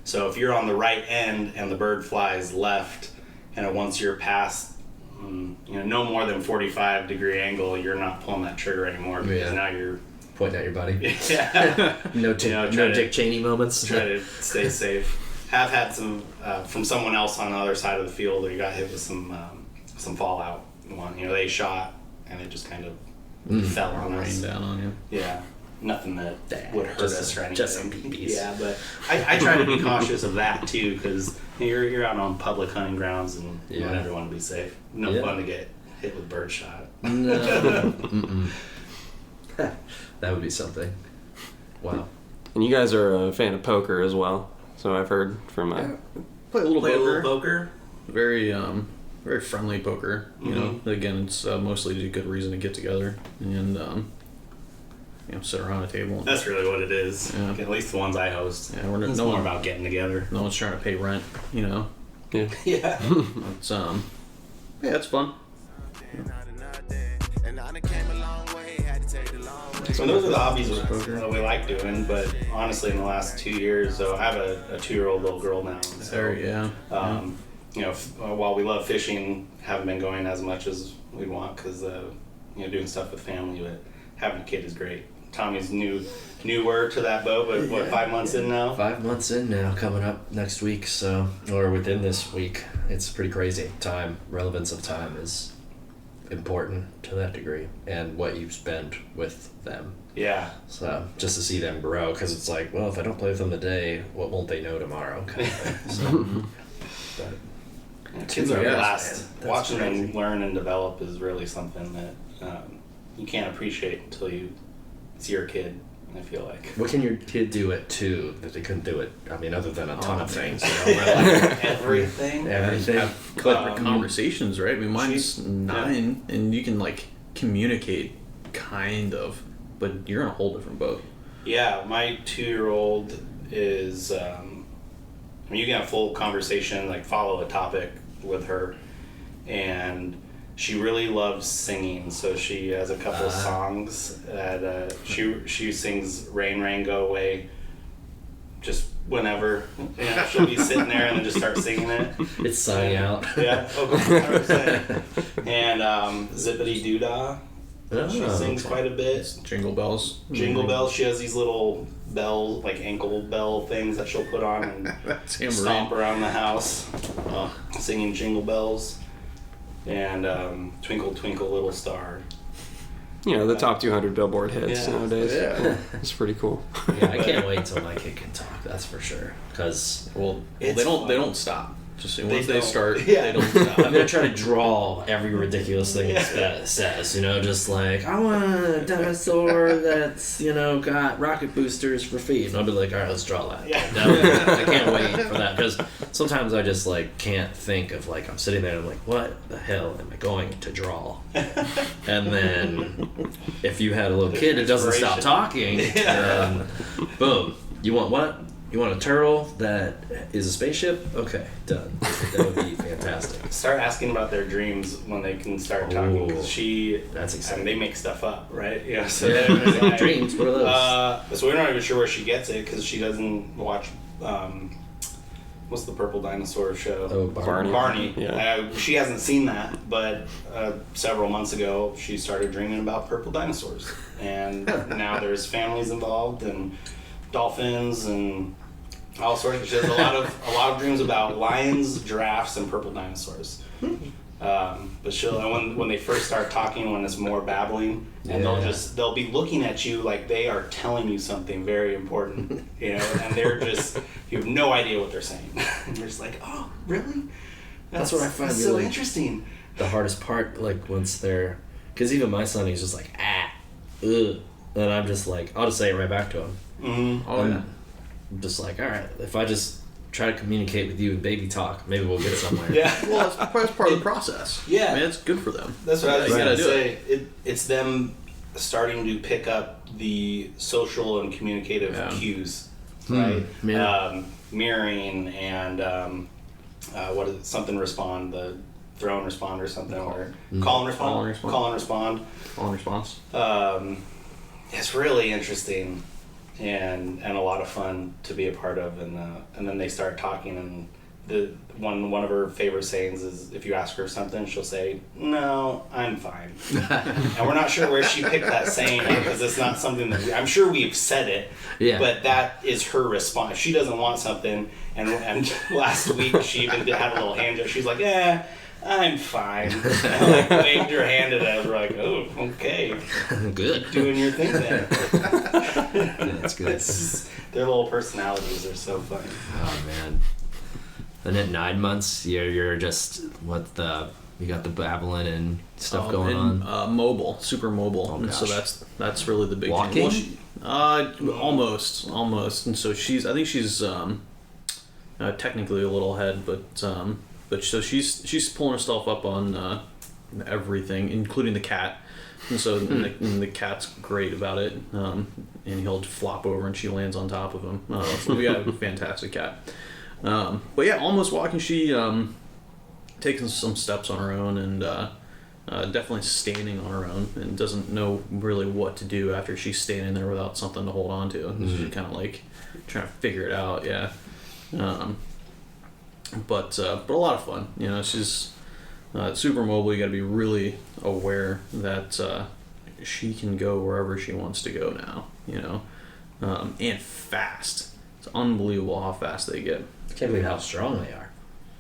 So if you're on the right end and the bird flies left, and once you're past, no more than 45-degree angle, you're not pulling that trigger anymore because now you're pointing at your buddy. yeah. No Dick Cheney moments. Try to stay safe. Have had some from someone else on the other side of the field, or you got hit with some fallout. They shot and it just kind of fell on us. Rain down on you. Yeah, nothing that would hurt us or anything. Just some BBs. Yeah, but I try to be cautious of that too, because you're out on public hunting grounds and you want everyone to be safe. No fun to get hit with birdshot. No. That would be something. Wow. And you guys are a fan of poker as well, so I've heard from. Play a little poker. Very very friendly poker. You know, again, it's mostly a good reason to get together and sit around a table. That's really what it is. Yeah. At least the ones I host. Yeah, it's more about getting together. No one's trying to pay rent. You know. Yeah. Yeah. It's it's fun. So those are the hobbies that we like doing, but honestly, in the last 2 years, so I have a 2-year-old little girl now. So, while we love fishing, haven't been going as much as we want because doing stuff with family, but having a kid is great. Tommy's newer to that boat, but what, 5 months in now? 5 months in now, coming up next week, or within this week. It's pretty crazy. Relevance of time is important to that degree, and what you spend with them. Yeah. So just to see them grow, because it's like, well, if I don't play with them today, what won't they know tomorrow? Kind of thing. So, but, Kids are years, blessed. man. Watching crazy. them learn and develop is really something that you can't appreciate until you see your kid, I feel like. What can your kid do at 2 that they couldn't do it? I mean, other than a ton of things. You know, like, Everything. everything. Have clever conversations, right? I mean, mine's 9, and you can like communicate, kind of, but you're in a whole different boat. Yeah, my 2-year-old is. I mean, you can have full conversation, like follow a topic with her, and she really loves singing. So she has a couple of songs that she sings "Rain, Rain, Go Away" just whenever. You know, she'll be sitting there and then just start singing it. It's sunny out. Yeah, 100%. And "Zippity Doo Dah." She sings quite a bit. Jingle bells. Jingle bells. She has these little bell, like ankle bell things that she'll put on and That's stomp around the house, singing jingle bells, and "Twinkle Twinkle Little Star." You know, the top 200 Billboard hits nowadays. Yeah. It's pretty cool. Yeah, I can't wait till my kid can talk. That's for sure. Because It's they fun. don't stop. Just once they don't. start, Yeah. they don't stop. I'm gonna try to draw every ridiculous thing it says. You know, just like I want a dinosaur that's got rocket boosters for feet, and I'll be like, all right, let's draw that. Yeah. I can't wait for that because sometimes I just like can't think of like I'm sitting there and I'm like, what the hell am I going to draw? And then if you had a little kid that doesn't stop talking, then boom, you want what? You want a turtle that is a spaceship? Okay, done. That would be fantastic. Start asking about their dreams when they can start talking. Because That's exciting. they make stuff up, right? Yeah. So Yeah, they're like, dreams. What are those? So we're not even sure where she gets it because she doesn't watch. What's the purple dinosaur show? Oh, Barney. Yeah. She hasn't seen that, but several months ago she started dreaming about purple dinosaurs, and now there's families involved and dolphins and all sorts of. She has a lot of dreams about lions, giraffes, and purple dinosaurs. But she'll when they first start talking, when it's more babbling, and they'll be looking at you like they are telling you something very important, and they're just you have no idea what they're saying. And you're just like, oh, really? That's what I find so really interesting. The hardest part, like once they're, because even my son, he's just like ugh, and I'm just like, I'll just say it right back to him. Mm-hmm. Oh yeah. I'm just like, all right, if I just try to communicate with you in baby talk, maybe we'll get somewhere. Yeah. Well, that's part of the process. Yeah. I mean, it's good for them. That's what I was You going gotta to do say. It's them starting to pick up the social and communicative cues, right? Yeah. Mirroring and what is it? Something respond, the throw and respond or something, or call and respond. Call and respond. Call and response. It's really interesting and a lot of fun to be a part of, and then they start talking, and the one of her favorite sayings is if you ask her something, she'll say, "No, I'm fine." And we're not sure where she picked that saying because it's not something that I'm sure we've said it, but that is her response. She doesn't want something, and last week she even had a little hand gesture. She's like, "Yeah, I'm fine." And like waved her hand at us. We're like, "Oh, okay, Good. keep doing your thing there." That's good. Their little personalities are so funny. Oh man. And at 9 months, you're just you got the babbling and stuff going on. Mobile, super mobile. Oh, And so that's really the big Walking? thing. Almost. And so I think she's technically a little ahead, but so she's pulling herself up on everything, including the cat. And so and the cat's great about it, and he'll flop over and she lands on top of him. So we got a fantastic cat. But yeah, almost walking. She taking some steps on her own and definitely standing on her own, and doesn't know really what to do after she's standing there without something to hold on to. Mm-hmm. She's kind of like trying to figure it out. Yeah. But a lot of fun. She's super mobile. You got to be really aware that she can go wherever she wants to go now. And fast. It's unbelievable how fast they get. I can't believe how strong they are.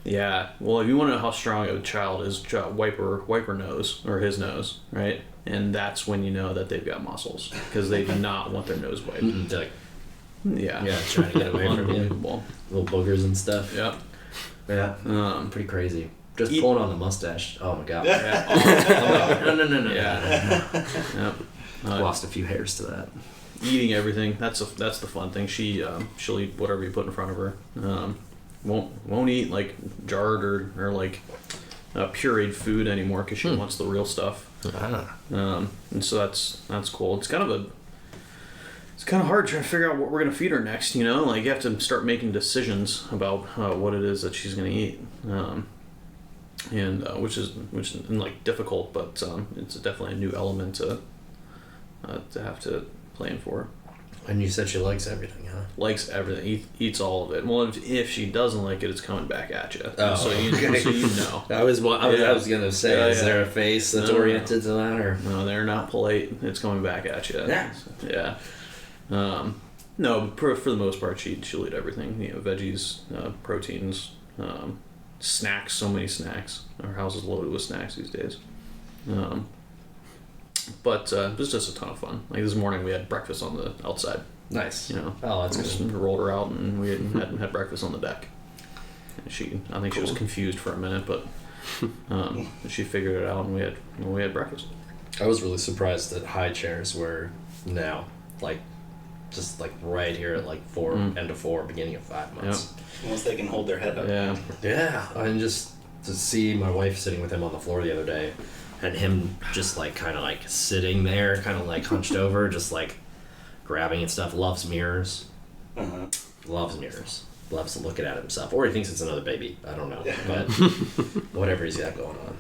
Yeah. Well, if you want to know how strong a child is, wipe her nose or his nose, right? And that's when you know that they've got muscles because they do not want their nose wiped. Like, Yeah. trying to get away from you. Unbelievable. Little boogers and stuff. Yep. Yeah. Pretty crazy. Just pulling on the mustache. Oh my god. Yeah. No. Yeah. Yep. Lost a few hairs to that. Eating everything. That's the fun thing. She'll eat whatever you put in front of her. Won't eat like jarred or like pureed food anymore because she wants the real stuff. And so that's cool. It's kind of hard trying to figure out what we're gonna feed her next. You know, like you have to start making decisions about what it is that she's gonna eat. Which is like difficult, but it's definitely a new element to have to plan for. And you said she likes everything, huh? Likes everything, eats all of it. Well, if she doesn't like it, it's coming back at you. Oh, so you know. I was gonna say, is there a face that's oriented to that, or no? They're not polite. It's coming back at you. Yeah. Yeah. No, but for the most part, she'll eat everything. You know, veggies, proteins, snacks. So many snacks. Our house is loaded with snacks these days. But it was just a ton of fun. Like this morning, we had breakfast on the outside. nice? You know, Oh, that's just good. rolled her out, and we had breakfast on the deck. And I think she was confused for a minute, but she figured it out, and we had breakfast. I was really surprised that high chairs were now just right here at 4 end of 4, beginning of 5 months. Once they can hold their head up. Yeah. Yeah, and just to see my wife sitting with him on the floor the other day, and him just kind of sitting there, kind of hunched over, just grabbing and stuff. Loves mirrors. Loves mirrors. Loves looking at himself, or he thinks it's another baby. I don't know, but whatever he's got going on.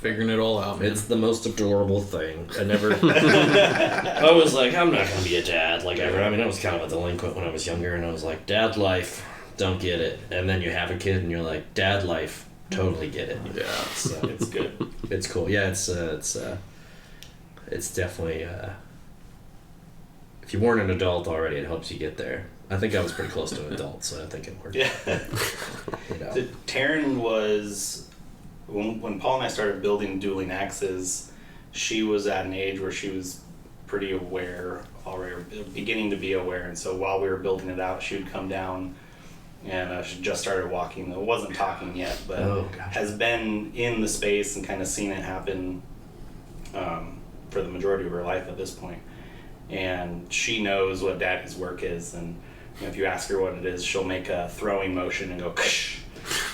Figuring it all out, man. It's the most adorable thing. I never. I was like, I'm not gonna be a dad ever. I mean, I was kind of a delinquent when I was younger, and I was like, dad life, don't get it. And then you have a kid, and you're like, dad life, totally get it. Yeah, so it's good. It's cool. Yeah, it's definitely. If you weren't an adult already, it helps you get there. I think I was pretty close to an adult, so I think it worked. Yeah. You know. So Taryn was, when Paul and I started building Dueling Axes, she was at an age where she was pretty aware already, beginning to be aware. And so while we were building it out, she would come down, and she just started walking. It wasn't talking yet, but has been in the space and kind of seen it happen for the majority of her life at this point. And she knows what daddy's work is, and if you ask her what it is, she'll make a throwing motion and go ksh,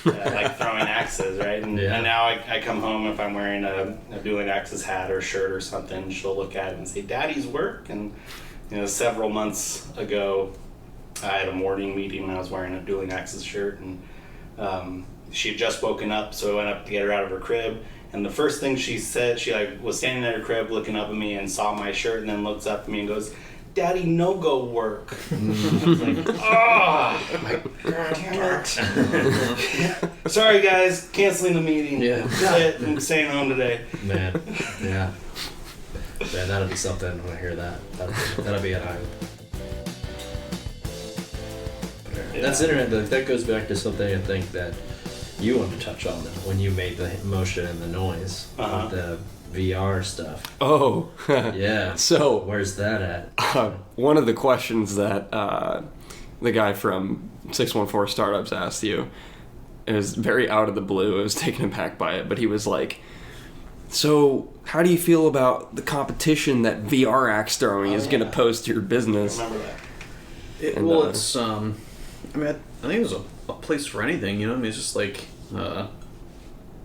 like throwing axes, right? And now I come home, if I'm wearing a Dueling Axes hat or shirt or something, she'll look at it and say, daddy's work. And several months ago, I had a morning meeting and I was wearing a Dueling Axes shirt, and she had just woken up, so I went up to get her out of her crib. And the first thing she said, she was standing at her crib looking up at me and saw my shirt, and then looks up at me and goes, "Daddy, no go work." I was like, "Oh my God, damn it!" Sorry guys, canceling the meeting. Yeah, That's it. I'm staying home today. Man, yeah. Man, that'll be something when I hear that. That'll be an eye. That's interesting. That goes back to something I think that you wanted to touch on when you made the motion and the noise with the VR stuff. Oh. Yeah. So where's that at? One of the questions that the guy from 614 Startups asked you, it was very out of the blue. I was taken aback by it, but he was like, so how do you feel about the competition that VR axe throwing is going to pose to your business? I remember that. It's I mean, I think there's a place for anything, I mean, it's just like a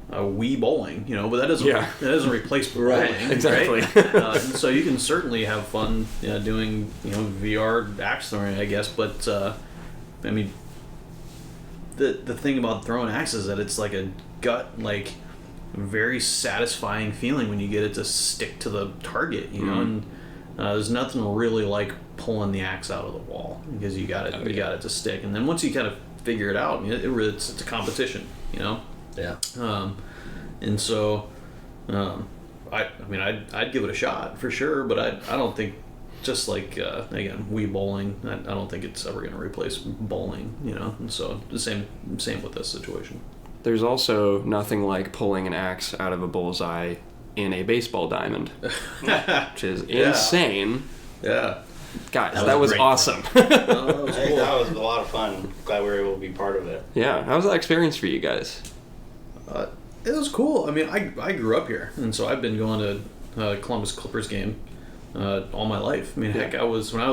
Wii bowling, but that doesn't replace bowling, right? Exactly. Right? So you can certainly have fun doing VR axe throwing, I guess, but I mean, the thing about throwing axes is that it's like a gut, very satisfying feeling when you get it to stick to the target, and there's nothing really like pulling the axe out of the wall because you got it got it to stick, and then once you kind of figure it out, it's a competition, Yeah. And so I'd give it a shot for sure, but I don't think, just again, Wii bowling, I don't think it's ever going to replace bowling, and so the same with this situation. there's also nothing like pulling an axe out of a bullseye in a baseball diamond, which is insane. Yeah. Guys, that was awesome. That was Hey, cool. that was a lot of fun. Glad we were able to be part of it. Yeah, how was that experience for you guys? It was cool. I mean, I grew up here, and so I've been going to Columbus Clippers game all my life. I mean, heck, when I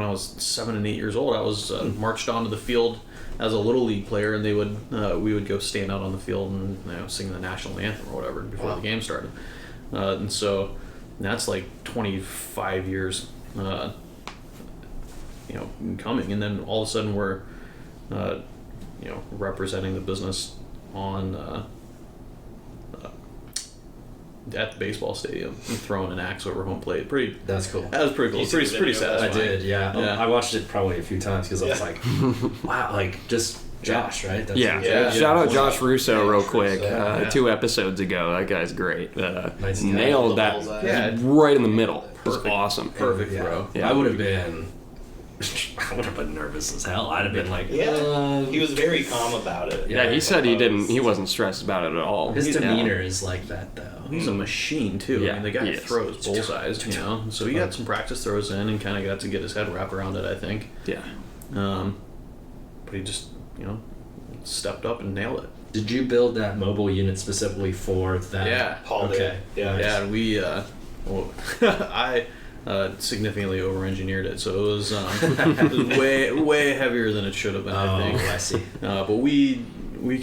was 7 and 8 years old, I was marched onto the field as a little league player, and we would go stand out on the field and sing the national anthem or whatever before the game started. And so that's like 25 years, coming, and then all of a sudden we're, representing the business on at the baseball stadium, throwing an axe over home plate. That's cool. That was pretty cool. You see the Pretty video? I satisfying. did, yeah. Yeah. I watched it probably a few times because I was like, wow, like just Josh, right? That's Yeah. Shout out Josh Russo real quick. Russo. 2 episodes ago, that guy's great. Nice guy. Nailed that Yeah. right in the middle. It was Perfect. awesome. Perfect throw. Yeah. I would have been nervous as hell. I'd have been like, He was very calm about it. Yeah, he said he wasn't stressed about it at all. his Yeah. demeanor is like that though. He's a machine too. Yeah, I mean, the guy he is. throws bullseyes, So he got some practice throws in and kind of got to get his head wrapped around it, I think. Yeah. But he just, stepped up and nailed it. Did you build that mobile unit specifically for that? Yeah. Paul did. Okay. Yeah. Yeah, and we, I significantly over-engineered it, so it was, way heavier than it should have been. I think. I see. But we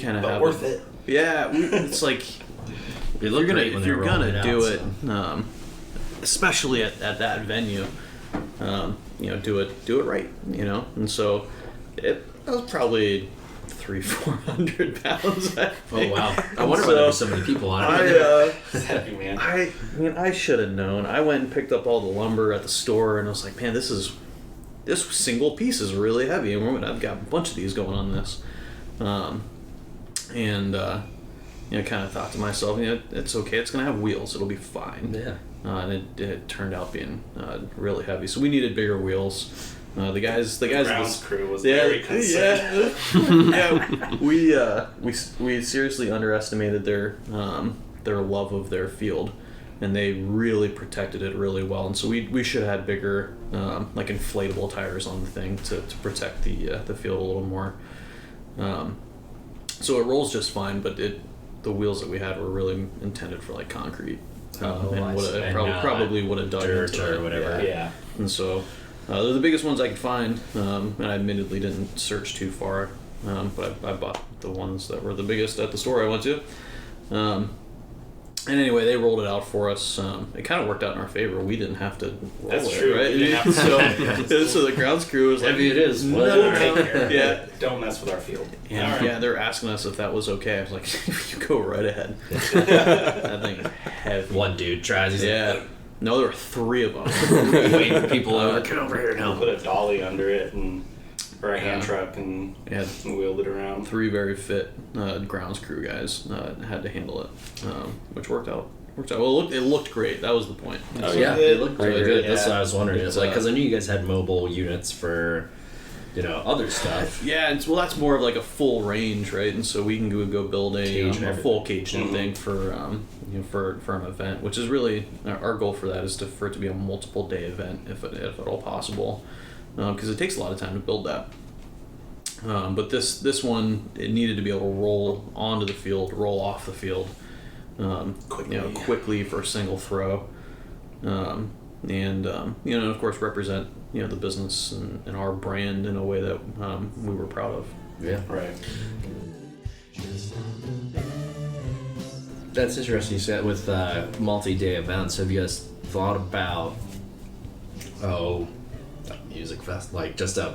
kind of But have worth it. Yeah, it's like It looked great when if they you're were gonna rolling it do out, it, especially at that venue, do it right, And so that was probably 300-400 pounds. I Oh think. wow! I wonder why there were so many people on it. It's heavy, man. I mean, I should have known. I went and picked up all the lumber at the store, and I was like, man, this single piece is really heavy, and I've got a bunch of these going on this, kind of thought to myself, it's okay. It's gonna have wheels. It'll be fine. Yeah. And it turned out being really heavy. So we needed bigger wheels. The guys Grounds crew was very concerned. we seriously underestimated their love of their field, and they really protected it really well. And so we should have had bigger like inflatable tires on the thing to protect the field a little more. So it rolls just fine, but the wheels that we had were really intended for like concrete, and probably would have dug dirt into or whatever. Yeah. And so they're the biggest ones I could find, and I admittedly didn't search too far, but I bought the ones that were the biggest at the store I went to. And anyway, they rolled it out for us. It kind of worked out in our favor. We didn't have to roll That's it, true. right? We didn't have to- So the grounds crew was like, Heavy it is. No, Whatever. We'll take care of Yeah. it. Don't mess with our field. Yeah, All right. yeah, they're asking us if that was okay. I was like, you go right ahead. That thing is heavy. One dude tries. He's Yeah. No, there were 3 of them. like, waiting for people over. Get over here We'll now. put a dolly under it or a hand truck and Yeah. wheeled it around. 3 very fit grounds crew guys had to handle it, which worked out. Well, it looked great. That was the point. Oh So yeah, good. it looked really good. That's Yeah. what I was wondering. It's It's, like because I knew you guys had mobile units for, other stuff. Yeah, that's more of like a full range, right? And so we can go build Cage and a everything. full cage and thing for for an event, which is really our goal for that is for it to be a multiple day event if at all possible, because it takes a lot of time to build that. But this one, it needed to be able to roll onto the field, roll off the field, quickly for a single throw, and of course represent the business and our brand in a way that we were proud of. Yeah. Right. That's interesting. You said with multi-day events. Have you guys thought about a music fest, like just a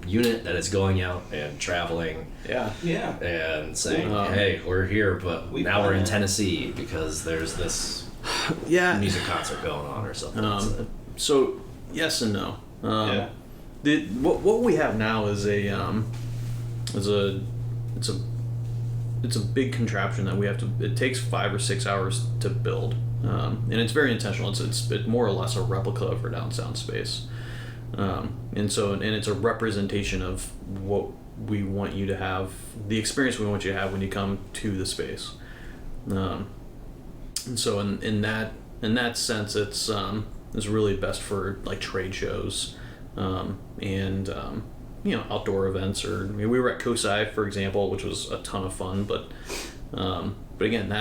unit that is going out and traveling Yeah. Yeah. and saying, Um, "Hey, we're here, but we've now we're in done it. Tennessee because there's this Yeah. music concert going on or something." So yes and no. Yeah. What we have now is it's a big contraption that we have to. It takes 5 or 6 hours to build, and it's very intentional. It's more or less a replica of our down sound space, and it's a representation of what we want you to have, the experience we want you to have when you come to the space. And so in that sense, it's really best for like trade shows, and outdoor events. Or we were at COSI, for example, which was a ton of fun. But again,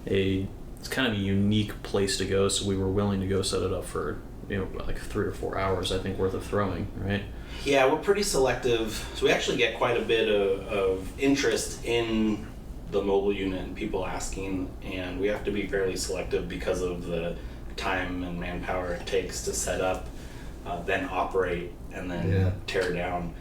it's kind of a unique place to go. So we were willing to go set it up for like 3 or 4 hours, I think, worth of throwing, right? Yeah, we're pretty selective. So we actually get quite a bit of interest in the mobile unit and people asking, and we have to be fairly selective because of the time and manpower it takes to set up, then operate, and then tear down.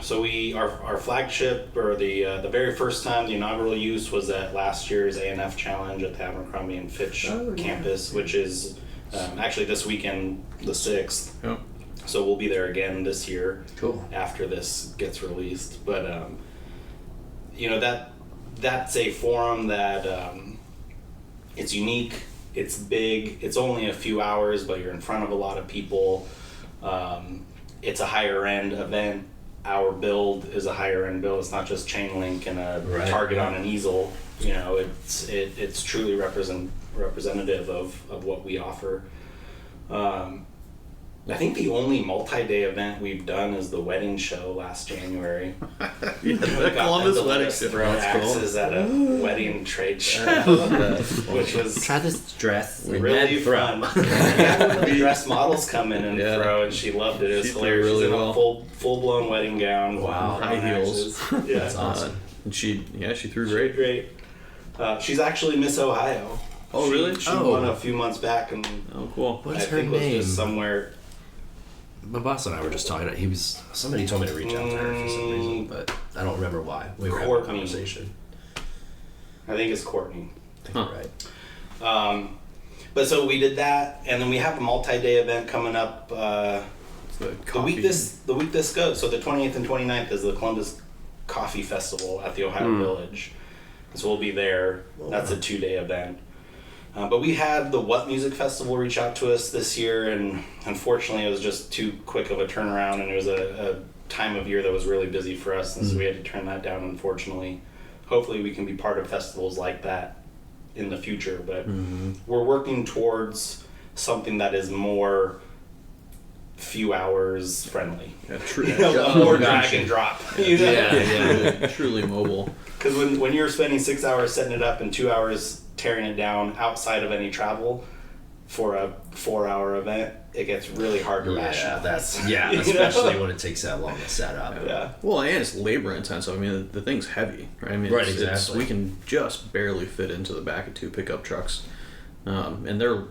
So our flagship, or the very first time, the inaugural use was at last year's A&F Challenge at the Abercrombie and Fitch campus, which is actually this weekend, the 6th. Yep. So we'll be there again this year. Cool. After this gets released. But that's a forum that it's unique, it's big, it's only a few hours, but you're in front of a lot of people. It's a higher end event. Our build is a higher end build. It's not just chain link and a target on an easel. It's truly representative of what we offer. I think the only multi-day event we've done is the wedding show last January. The Columbus wedding show. Throw axes at a wedding trade show, which was try this dress. Really fun. We had one of the dress models come in and throw, and she loved it. It was hilarious. Really She's in well. a full-blown wedding gown. Wow. High heels. Yeah. That's awesome. And she threw great. Great. She's actually Miss Ohio. Oh, really? She won a few months back, and Cool. What is I her think was name? just somewhere. My boss and I were just talking. Somebody told me to reach out to her for some reason, but I don't remember why. We were having a conversation. I think it's Courtney. I think you're right. But so we did that, and then we have a multi-day event coming up. The week this goes. So the 28th and 29th is the Columbus Coffee Festival at the Ohio Village. So we'll be there. That's a 2-day event. But we had the What Music Festival reach out to us this year, and unfortunately it was just too quick of a turnaround, and it was a time of year that was really busy for us, and so we had to turn that down, unfortunately. Hopefully we can be part of festivals like that in the future, but we're working towards something that is more few hours friendly. More drag and drop. Truly mobile. Because when you're spending 6 hours setting it up and 2 hours tearing it down outside of any travel for a 4-hour event, it gets really hard to rationalize. Especially when it takes that long to set up. Yeah. Well, and it's labor intensive. I mean, the thing's heavy, right? I mean, exactly. We can just barely fit into the back of 2 pickup trucks, and they're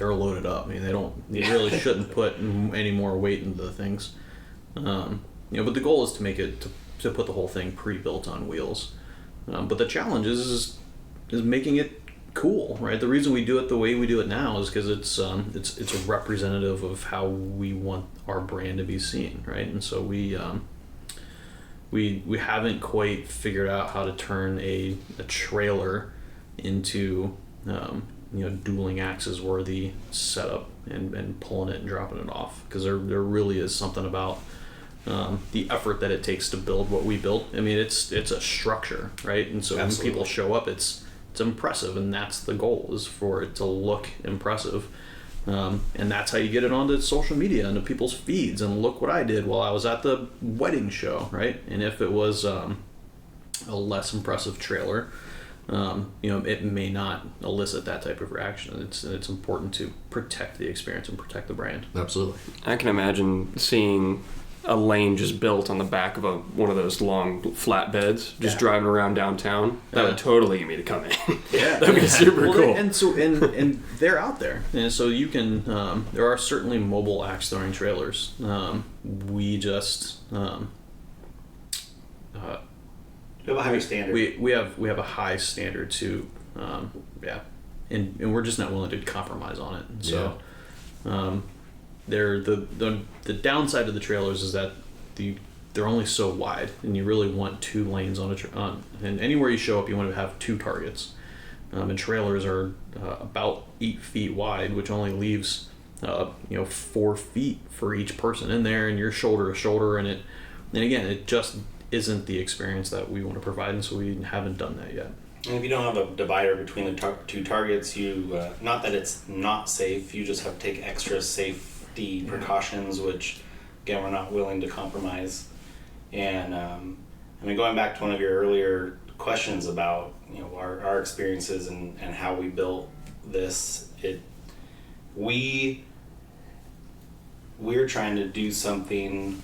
loaded up. I mean, you really shouldn't put any more weight into the things. But the goal is to make it to put the whole thing pre-built on wheels. But the challenge is making it cool, right? The reason we do it the way we do it now is because it's a representative of how we want our brand to be seen, right? And so we haven't quite figured out how to turn a trailer into Dueling Axes worthy setup and pulling it and dropping it off, because there really is something about the effort that it takes to build what we built. I mean, it's a structure, right? And so when people show up, it's impressive, and that's the goal, is for it to look impressive. And that's how you get it onto social media, into people's feeds, and look what I did while I was at the wedding show, right? And if it was a less impressive trailer, it may not elicit that type of reaction. It's important to protect the experience and protect the brand. Absolutely. I can imagine seeing a lane just built on the back of one of those long flatbeds, just driving around downtown. That would totally get me to come in. That'd be super cool. And they're out there, and so you can. There are certainly mobile axe throwing trailers. We just. We have a high standard. We have a high standard too. And we're just not willing to compromise on it. And so. The downside of the trailers is that they're only so wide, and you really want 2 lanes on and anywhere you show up, you want to have 2 targets. And trailers are about 8 feet wide, which only leaves 4 feet for each person in there, and you're shoulder to shoulder, and it And again, it just isn't the experience that we want to provide, and so we haven't done that yet. And if you don't have a divider between the two targets, you not that it's not safe, you just have to take extra safety precautions, which again we're not willing to compromise. And going back to one of your earlier questions about our experiences and how we built this, we're trying to do something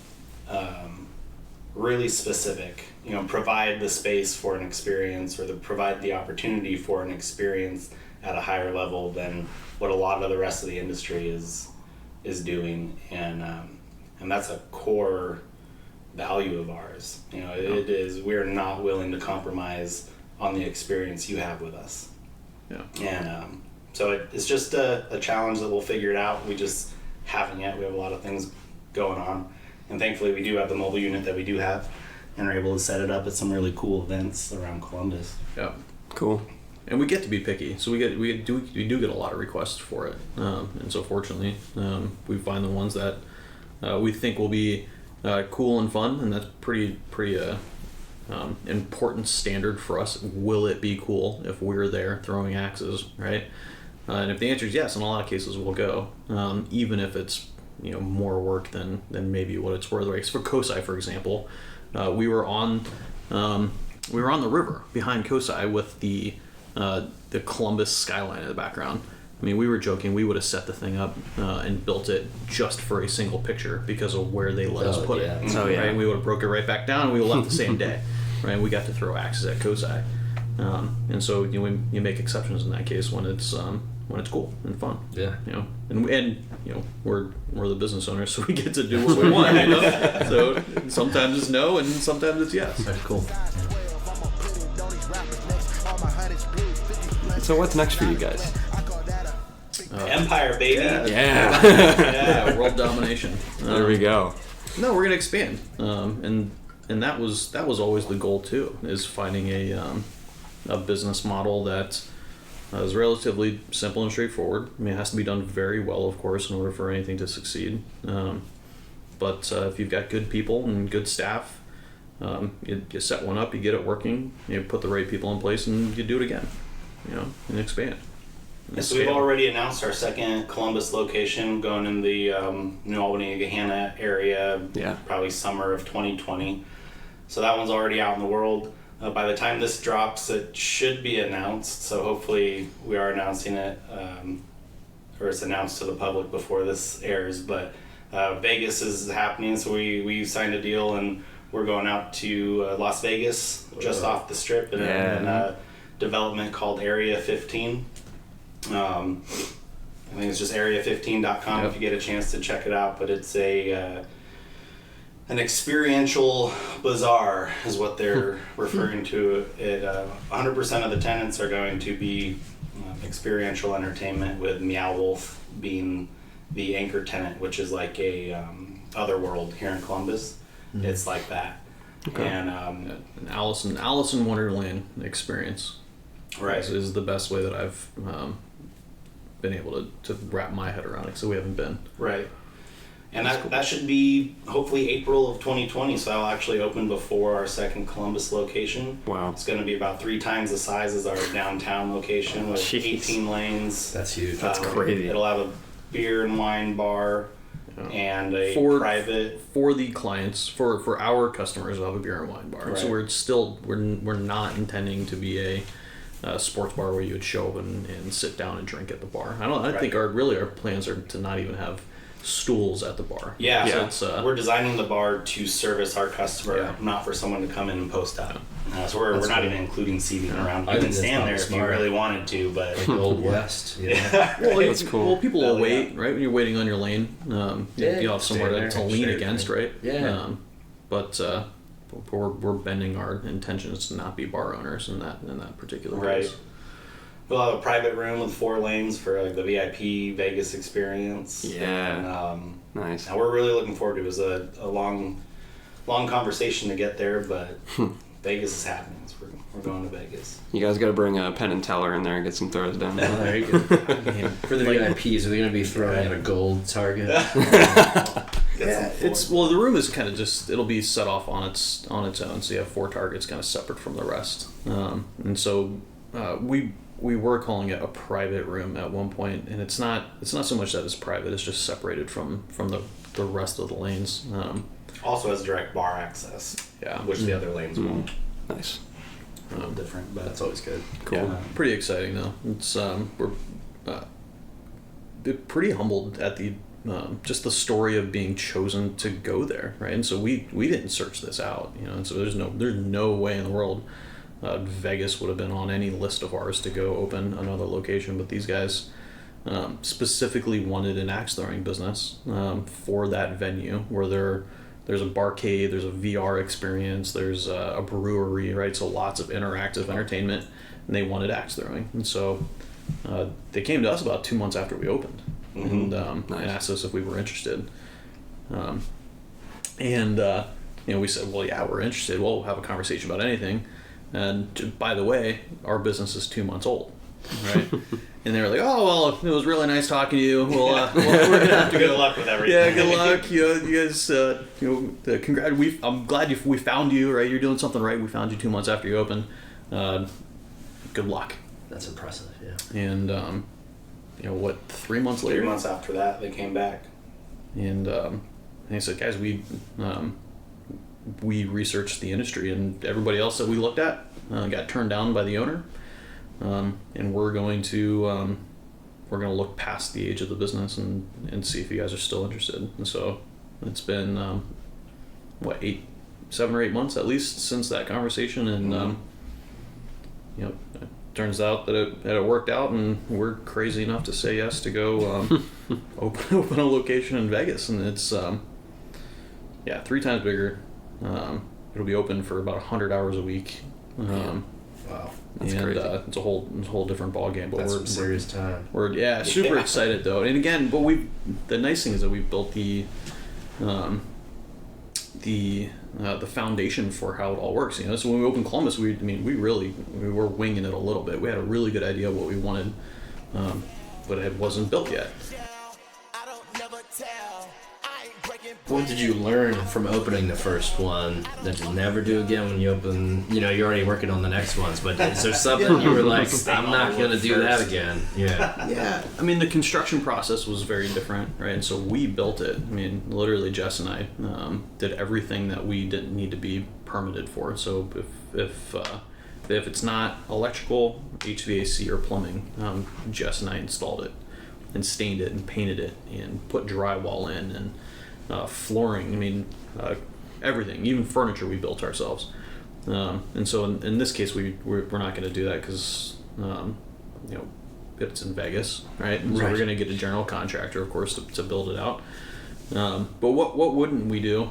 really specific, provide the space for an experience, or provide the opportunity for an experience at a higher level than what a lot of the rest of the industry is doing, and that's a core value of ours. It is, we're not willing to compromise on the experience you have with us. Yeah. And so it's just a challenge that we'll figure it out. We just haven't yet. We have a lot of things going on. And thankfully we do have the mobile unit that we do have, and are able to set it up at some really cool events around Columbus. Yeah. Cool. And we get to be picky, so we do get a lot of requests for it. And so fortunately, we find the ones that we think will be cool and fun, and that's pretty important standard for us. Will it be cool if we're there throwing axes, right? And if the answer is yes, in a lot of cases we'll go, even if it's more work than maybe what it's worth. Like for COSI, for example, we were on the river behind COSI with the Columbus skyline in the background. I mean, we were joking. We would have set the thing up and built it just for a single picture because of where they let us put it. Oh, yeah. Right? And we would have broke it right back down, and we would have left the same day. Right? We got to throw axes at COSI, and so you make exceptions in that case when it's cool and fun. Yeah. And we're the business owners, so we get to do what we want. So sometimes it's no, and sometimes it's yes. That's cool. So what's next for you guys? Empire, baby. Yeah. Yeah, world domination. There we go. No, we're gonna expand, and that was always the goal too, is finding a business model that is relatively simple and straightforward. I mean, it has to be done very well, of course, in order for anything to succeed. But if you've got good people and good staff, you set one up, you get it working, you put the right people in place, and you do it again, and expand. So we've already announced our second Columbus location, going in the New Albany, Gahanna area, probably summer of 2020. So that one's already out in the world. By the time this drops, it should be announced. So hopefully we are announcing it, or it's announced to the public before this airs. But Vegas is happening, so we signed a deal, and we're going out to Las Vegas, just off the Strip, in a development called Area 15. I think it's just area15.com if you get a chance to check it out, but it's an experiential bazaar is what they're referring to it. 100% of the tenants are going to be experiential entertainment, with Meow Wolf being the anchor tenant, which is like a Otherworld here in Columbus. Mm-hmm. It's like that. Okay. And an Alice in Wonderland experience, right, is the best way that I've been able to wrap my head around it, so we haven't been. Right. And that should be hopefully April of 2020, so that'll actually open before our second Columbus location. Wow. It's going to be about 3 times the size as our downtown location, with 18 lanes. That's huge. That's crazy. It'll have a beer and wine bar and a private... For the clients, for our customers, we'll have a beer and wine bar. Right. So we're not intending to be a sports bar where you would show up and sit down and drink at the bar. I think our plans are to not even have stools at the bar. Yeah. So we're designing the bar to service our customer, not for someone to come in and post up. So we're not even including seating around. You can stand there if you really wanted to, but like the Old West. Well, that's cool. Well, people will wait, right? When you're waiting on your lane, you have somewhere to lean against, right? Yeah. But we're bending our intentions to not be bar owners in that particular case. Right. We'll have a private room with 4 lanes for the VIP Vegas experience. Yeah. And, nice. And we're really looking forward to it. It was a long conversation to get there, but Vegas is happening. So we're going to Vegas. You guys got to bring a Penn and Teller in there and get some throws down. Oh, there you go. For the VIPs, are they going to be throwing at a gold target? The room is kind of just, it'll be set off on its own. So you have 4 targets kind of separate from the rest. And so we were calling it a private room at one point, and it's not so much that it's private, it's just separated from the rest of the lanes. Also has direct bar access. Yeah. Which the other lanes won't. Nice. A little different, but That's always good. Cool. Yeah, pretty exciting though. It's we're pretty humbled at the just the story of being chosen to go there, right? And so we didn't search this out, and so there's no way in the world Vegas would have been on any list of ours to go open another location, but these guys specifically wanted an axe throwing business for that venue where there's a barcade, there's a VR experience, there's a brewery, right? So lots of interactive entertainment, and they wanted axe throwing. And so they came to us about 2 months after we opened, and asked us if we were interested. We said, well, yeah, we're interested. We'll have a conversation about anything. And by the way, our business is 2 months old, right? And they were like, oh, well, it was really nice talking to you. We're going to have to good luck with everything. Yeah, good luck. You guys, congrats. I'm glad we found you, right? You're doing something right. We found you 2 months after you opened. Good luck. That's impressive, yeah. And, 3 months later? 3 months after that, they came back. And they said, guys, we researched the industry, and everybody else that we looked at got turned down by the owner. And we're going to look past the age of the business and see if you guys are still interested. And so it's been 7 or 8 months at least since that conversation, and it turns out that it worked out, and we're crazy enough to say yes to go open a location in Vegas, and it's 3 times bigger. It'll be open for about 100 hours a week. Wow. That's crazy. It's a whole different ball game. But That's some serious time. We're super excited though. And again, the nice thing is that we built the foundation for how it all works. So when we opened Columbus, we were winging it a little bit. We had a really good idea of what we wanted, but it wasn't built yet. What did you learn from opening the first one that you'll never do again when you open? You're already working on the next ones, but is there something you were like, I'm not going to do that again? Yeah. Yeah. The construction process was very different, right? And so we built it. Literally Jess and I did everything that we didn't need to be permitted for. So if it's not electrical, HVAC, or plumbing, Jess and I installed it and stained it and painted it and put drywall in and flooring, everything, even furniture we built ourselves. And so in this case, we're not going to do that because, it's in Vegas, right? And so we're going to get a general contractor, of course, to build it out. But what wouldn't we do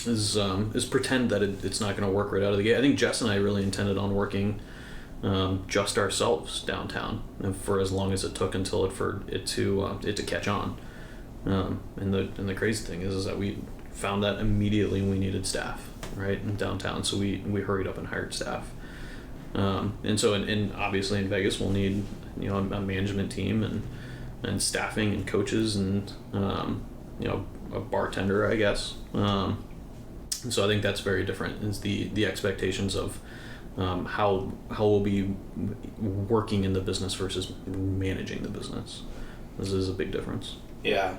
is pretend that it's not going to work right out of the gate. I think Jess and I really intended on working just ourselves downtown for as long as it took until it to catch on. And the crazy thing is that we found that immediately we needed staff, right, in downtown. So we hurried up and hired staff. And so and obviously in Vegas we'll need a management team and staffing and coaches and a bartender, I guess. And so I think that's very different. Is the expectations of how we'll be working in the business versus managing the business. This is a big difference. Yeah.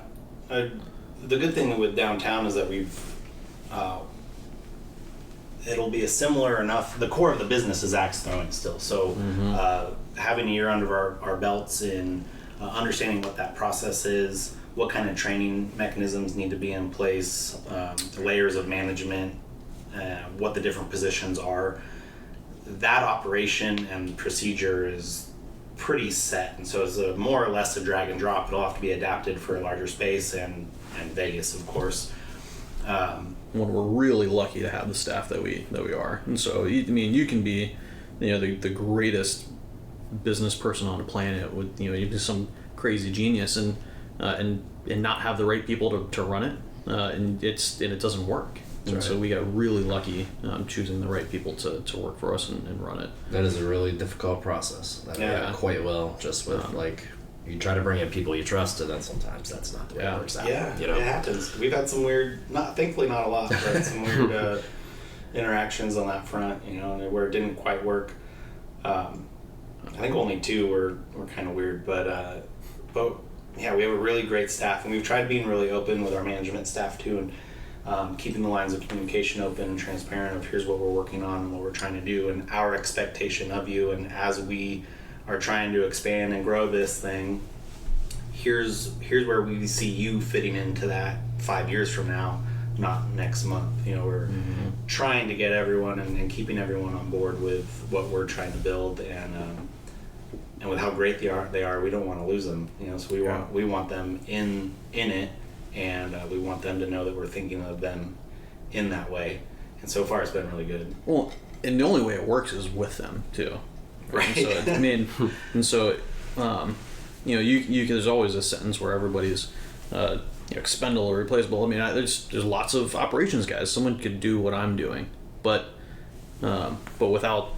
The good thing with downtown is that it'll be a similar enough, the core of the business is axe throwing still. So having a year under our belts in understanding what that process is, what kind of training mechanisms need to be in place, the layers of management, what the different positions are, that operation and procedure is pretty set, and so it's more or less a drag and drop. It'll have to be adapted for a larger space and Vegas, of course. When we're really lucky to have the staff that we are, and so you can be, the greatest business person on the planet with you be some crazy genius and not have the right people to run it, and it doesn't work. And right. So we got really lucky choosing the right people to work for us and run it. That is a really difficult process. That went quite well, just with you try to bring in people you trust, and then sometimes that's not the way it works out. Yeah, you know? it happens. We've had some weird, thankfully not a lot, but some weird interactions on that front, where it didn't quite work. I think only 2 were kind of weird, but yeah, we have a really great staff, and we've tried being really open with our management staff too, and keeping the lines of communication open and transparent of here's what we're working on and what we're trying to do and our expectation of you, and as we are trying to expand and grow this thing, here's where we see you fitting into that 5 years from now, not next month. We're trying to get everyone and keeping everyone on board with what we're trying to build, and with how great they are, we don't want to lose them. So we want them in it, and we want them to know that we're thinking of them in that way. And so far, it's been really good. Well, and the only way it works is with them too, right? And so, you there's always a sentence where everybody's expendable or replaceable. There's lots of operations guys. Someone could do what I'm doing, but without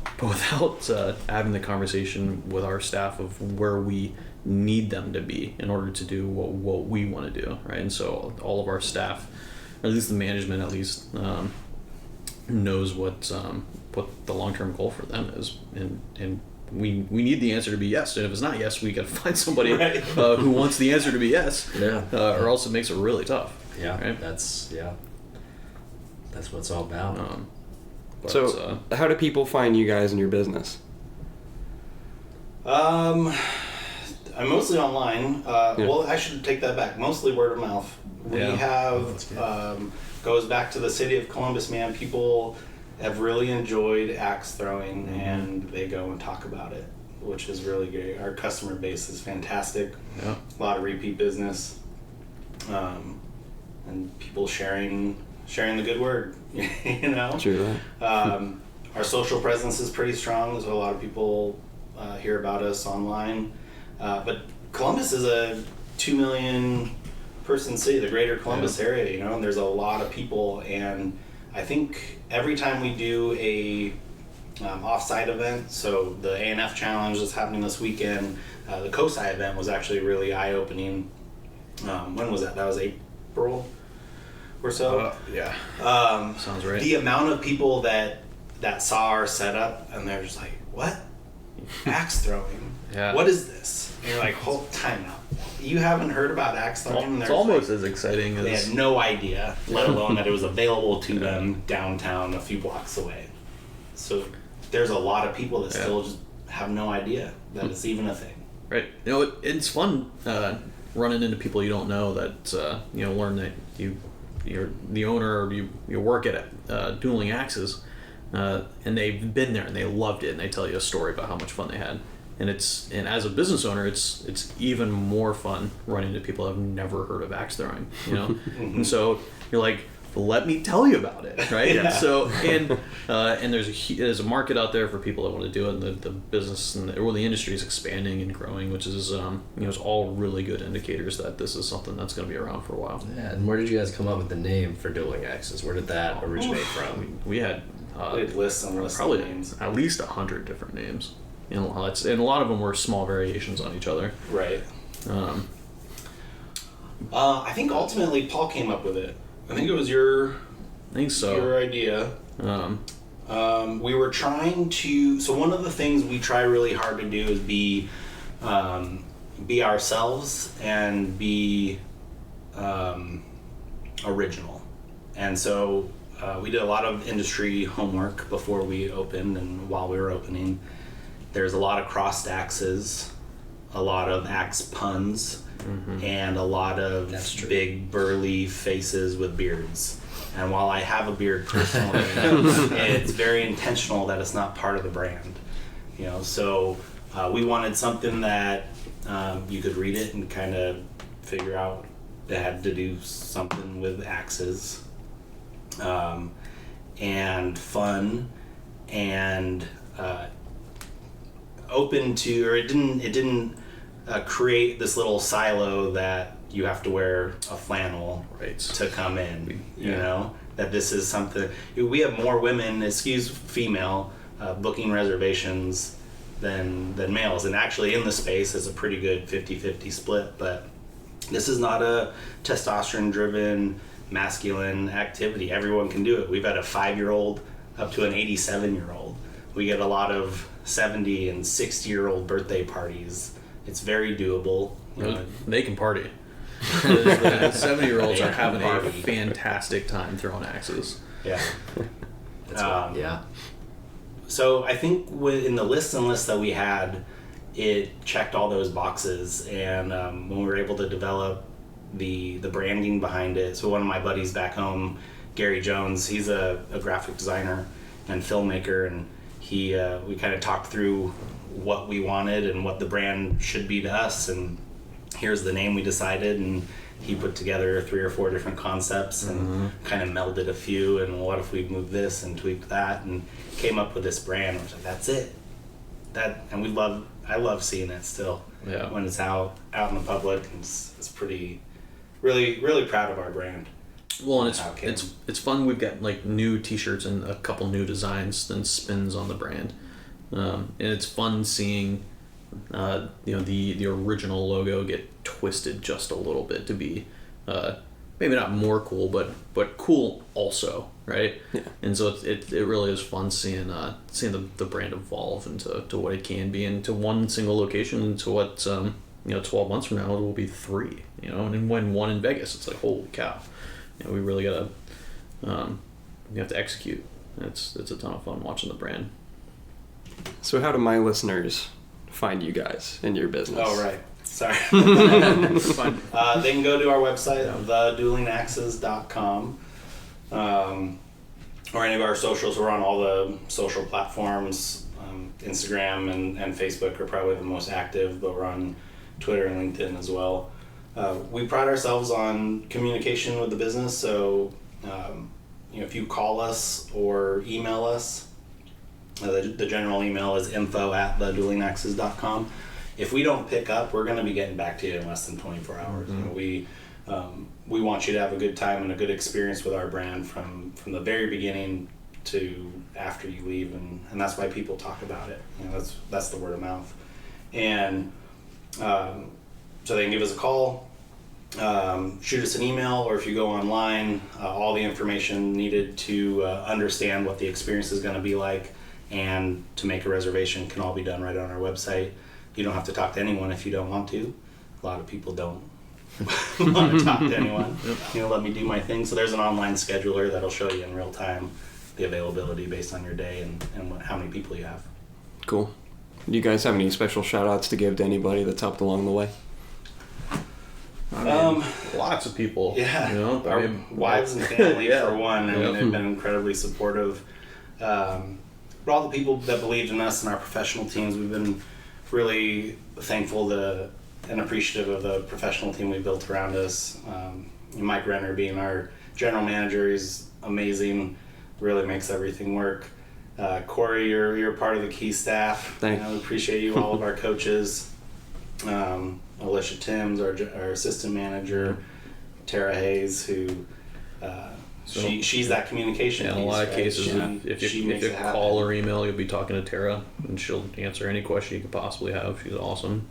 having the conversation with our staff of where we need them to be in order to do what we want to do, right? And so all of our staff, or at least the management, knows what the long-term goal for them is, and we need the answer to be yes. And if it's not yes, we got to find somebody right. Who wants the answer to be yes. Yeah. Or else it makes it really tough. Yeah. Right? That's what it's all about. So, how do people find you guys in your business? I'm mostly online. Well, I should take that back. Mostly word of mouth. We have goes back to the city of Columbus. Man, people have really enjoyed axe throwing, and they go and talk about it, which is really great. Our customer base is fantastic. Yeah. A lot of repeat business, and people sharing the good word. True. Our social presence is pretty strong, so a lot of people hear about us online. But Columbus is a 2 million person city, the greater Columbus area, and there's a lot of people, and I think every time we do a off-site event, so the ANF challenge that's happening this weekend, the COSI event was actually really eye-opening. When was that? That was April or so? Sounds right. The amount of people that saw our setup, and they're just like, what? Axe throwing? Yeah. What is this? And you're like, hold time out. You haven't heard about axe throwing? It's almost as exciting as... They had no idea, let alone that it was available to them downtown a few blocks away. So there's a lot of people that still just have no idea that it's even a thing. Right. It's fun running into people you don't know that, learn that you're the owner or you work at Dueling Axes, and they've been there and they loved it, and they tell you a story about how much fun they had. And as a business owner, it's even more fun running into people that have never heard of axe throwing, And so you're like, let me tell you about it, right? Yeah. So and there's a market out there for people that want to do it, and the business the industry is expanding and growing, which is it's all really good indicators that this is something that's going to be around for a while. Yeah. And where did you guys come up with the name for Dueling Axes? Where did that originate from? We had lists and lists probably of names. At least 100 different names. And a lot of them were small variations on each other. Right. I think ultimately Paul came up with it. I think it was your idea. We were trying to. So one of the things we try really hard to do is be ourselves and be original. And so we did a lot of industry homework before we opened and while we were opening. There's a lot of crossed axes, a lot of axe puns, and a lot of big burly faces with beards. And while I have a beard personally, it's very intentional that it's not part of the brand. So we wanted something that you could read it and kind of figure out that had to do something with axes, and fun, and open to, or it didn't create this little silo that you have to wear a flannel to come in. That this is something. We have more women, female, booking reservations than males. And actually in the space is a pretty good 50-50 split, but this is not a testosterone-driven masculine activity. Everyone can do it. We've had a 5-year-old up to an 87-year-old. We get a lot of 70 and 60-year-old birthday parties. It's very doable. They can party. The 70-year-olds are having a fantastic time throwing axes. Yeah. Yeah. So I think in the lists that we had, it checked all those boxes, and when we were able to develop the branding behind it. So one of my buddies back home, Gary Jones, he's a graphic designer and filmmaker, and we kind of talked through what we wanted and what the brand should be to us, and here's the name we decided, and he put together 3 or 4 different concepts and kind of melded a few, and what if we moved this and tweaked that, and came up with this brand. Which that's it. And I love seeing it still. Yeah. When it's out in the public, and it's pretty, really, really proud of our brand. Well, and it's fun. We've got like new T-shirts and a couple new designs and spins on the brand, and it's fun seeing, the original logo get twisted just a little bit to be, maybe not more cool, but cool also, right? Yeah. And so it really is fun seeing the brand evolve into what it can be, into one single location, into what 12 months from now it will be 3, and when one in Vegas, it's like, holy cow. We really gotta, you have to execute. It's a ton of fun watching the brand. So how do my listeners find you guys in your business? Oh, right. Sorry. Fine. They can go to our website, theduelingaxes.com, or any of our socials. We're on all the social platforms. Instagram and Facebook are probably the most active, but we're on Twitter and LinkedIn as well. We pride ourselves on communication with the business, so if you call us or email us, the general email is info@theduelingaxes.com. If we don't pick up, we're going to be getting back to you in less than 24 hours. We want you to have a good time and a good experience with our brand from the very beginning to after you leave, and that's why people talk about it. That's the word of mouth. And so they can give us a call, shoot us an email, or if you go online, all the information needed to understand what the experience is going to be like and to make a reservation can all be done right on our website. You don't have to talk to anyone if you don't want to. A lot of people don't want to talk to anyone. Let me do my thing. So there's an online scheduler that'll show you in real time the availability based on your day and how many people you have. Cool. Do you guys have any special shout outs to give to anybody that's helped along the way? Lots of people. Yeah. Our wives and family, for one. They've been incredibly supportive. But all the people that believed in us and our professional teams, we've been really thankful and appreciative of the professional team we built around us. Mike Renner being our general manager, he's amazing, really makes everything work. Cory, you're part of the key staff. Thanks. We appreciate you, all of our coaches. Alicia Timms, our assistant manager. Tara Hayes, who she's that communication piece. In a lot of cases, if you call or email, you'll be talking to Tara, and she'll answer any question you could possibly have. She's awesome.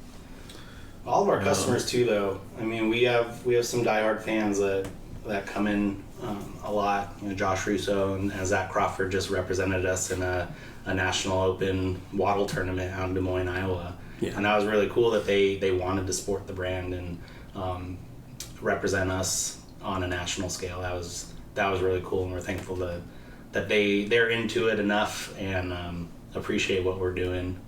All of our customers too, though. I mean, we have some diehard fans that come in a lot. Josh Russo and Zach Crawford just represented us in a national open waddle tournament out in Des Moines, Iowa. Yeah. And that was really cool that they wanted to support the brand and represent us on a national scale. That was really cool, and we're thankful that they're into it enough and appreciate what we're doing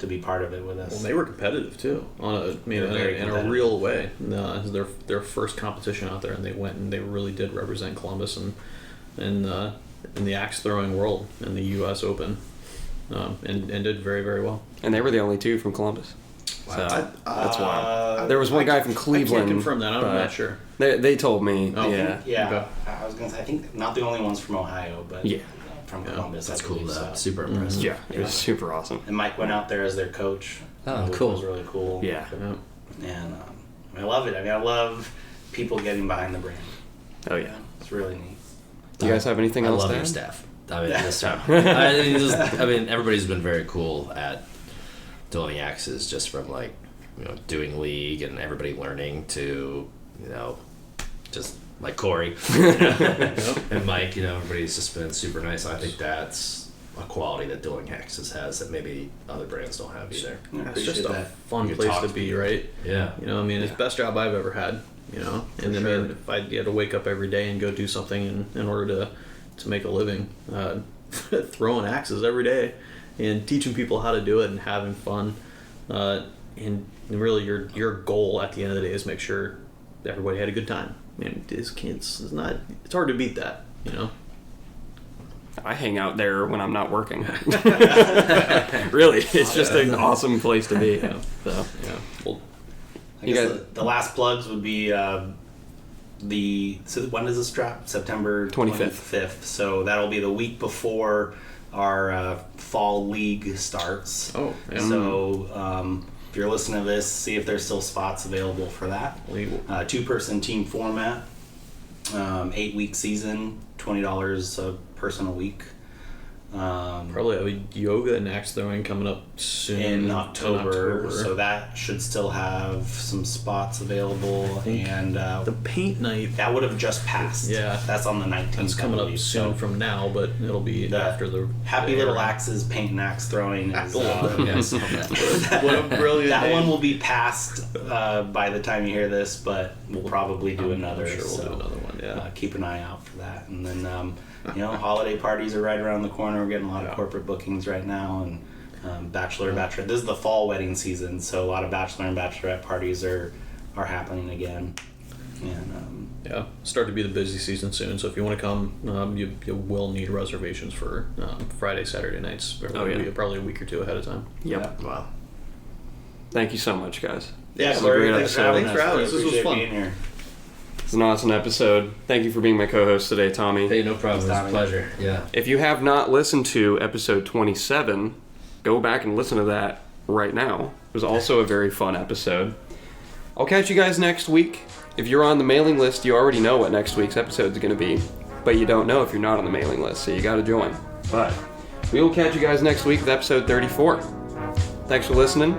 to be part of it with us. Well, they were competitive too, in a real way. It was their first competition out there, and they went and they really did represent Columbus and in the axe throwing world in the U.S. Open, and did very, very well. And they were the only 2 from Columbus. Wow. So that's wild. There was one guy from Cleveland. I can't confirm that. I'm not sure. They told me. Oh, yeah. Yeah. Okay. I was gonna say, I think not the only ones from Ohio, but from Columbus. That's I cool. believe so. Super impressive. Yeah, it was super awesome. And Mike went out there as their coach. Oh, which cool. was really cool. Yeah. And I love it. I love people getting behind the brand. Oh yeah. It's really neat. Do you guys have anything else I love to your add? staff. Everybody's been very cool at Dueling Axes, just from like, doing league and everybody learning to, just like Cory and Mike, everybody's just been super nice. I think that's a quality that Dueling Axes has that maybe other brands don't have either. It's just a fun place to be, right? Yeah. It's the best job I've ever had, and I mean, if I had to wake up every day and go do something in order to make a living, throwing axes every day and teaching people how to do it and having fun, and really your goal at the end of the day is make sure everybody had a good time. And it's hard to beat that, I hang out there when I'm not working. Really, it's just an awesome place to be. So, Well, I guess the last plugs would be so when does this drop? September 25th. So that'll be the week before our fall league starts. Oh, yeah. So if you're listening to this, see if there's still spots available for that. 2-person team format, 8-week season, $20 a person a week. Probably have a yoga and axe throwing coming up soon in October, so that should still have some spots available. And the paint night that would have just passed. Yeah, that's on the 19th. It's coming up soon from now, but it'll be after the Happy Little Axes paint and axe throwing. Is, what a brilliant that name. one will be passed by the time you hear this, but we'll probably do another. I'm sure we'll do another one. Yeah, keep an eye out for that, and then. Holiday parties are right around the corner. We're getting a lot of corporate bookings right now, and bachelorette. This is the fall wedding season, so a lot of bachelor and bachelorette parties are happening again. And start to be the busy season soon. So if you want to come, you will need reservations for Friday, Saturday nights. Probably a week or two ahead of time. Yep. Yeah. Wow. Thank you so much, guys. Yeah, Cory, thanks for having us. This was fun. Being here. It's an awesome episode. Thank you for being my co-host today, Tommy. Hey, no problem. It's a pleasure. Yeah. If you have not listened to episode 27, go back and listen to that right now. It was also a very fun episode. I'll catch you guys next week. If you're on the mailing list, you already know what next week's episode is going to be, but you don't know if you're not on the mailing list, so you got to join. But we will catch you guys next week with episode 34. Thanks for listening.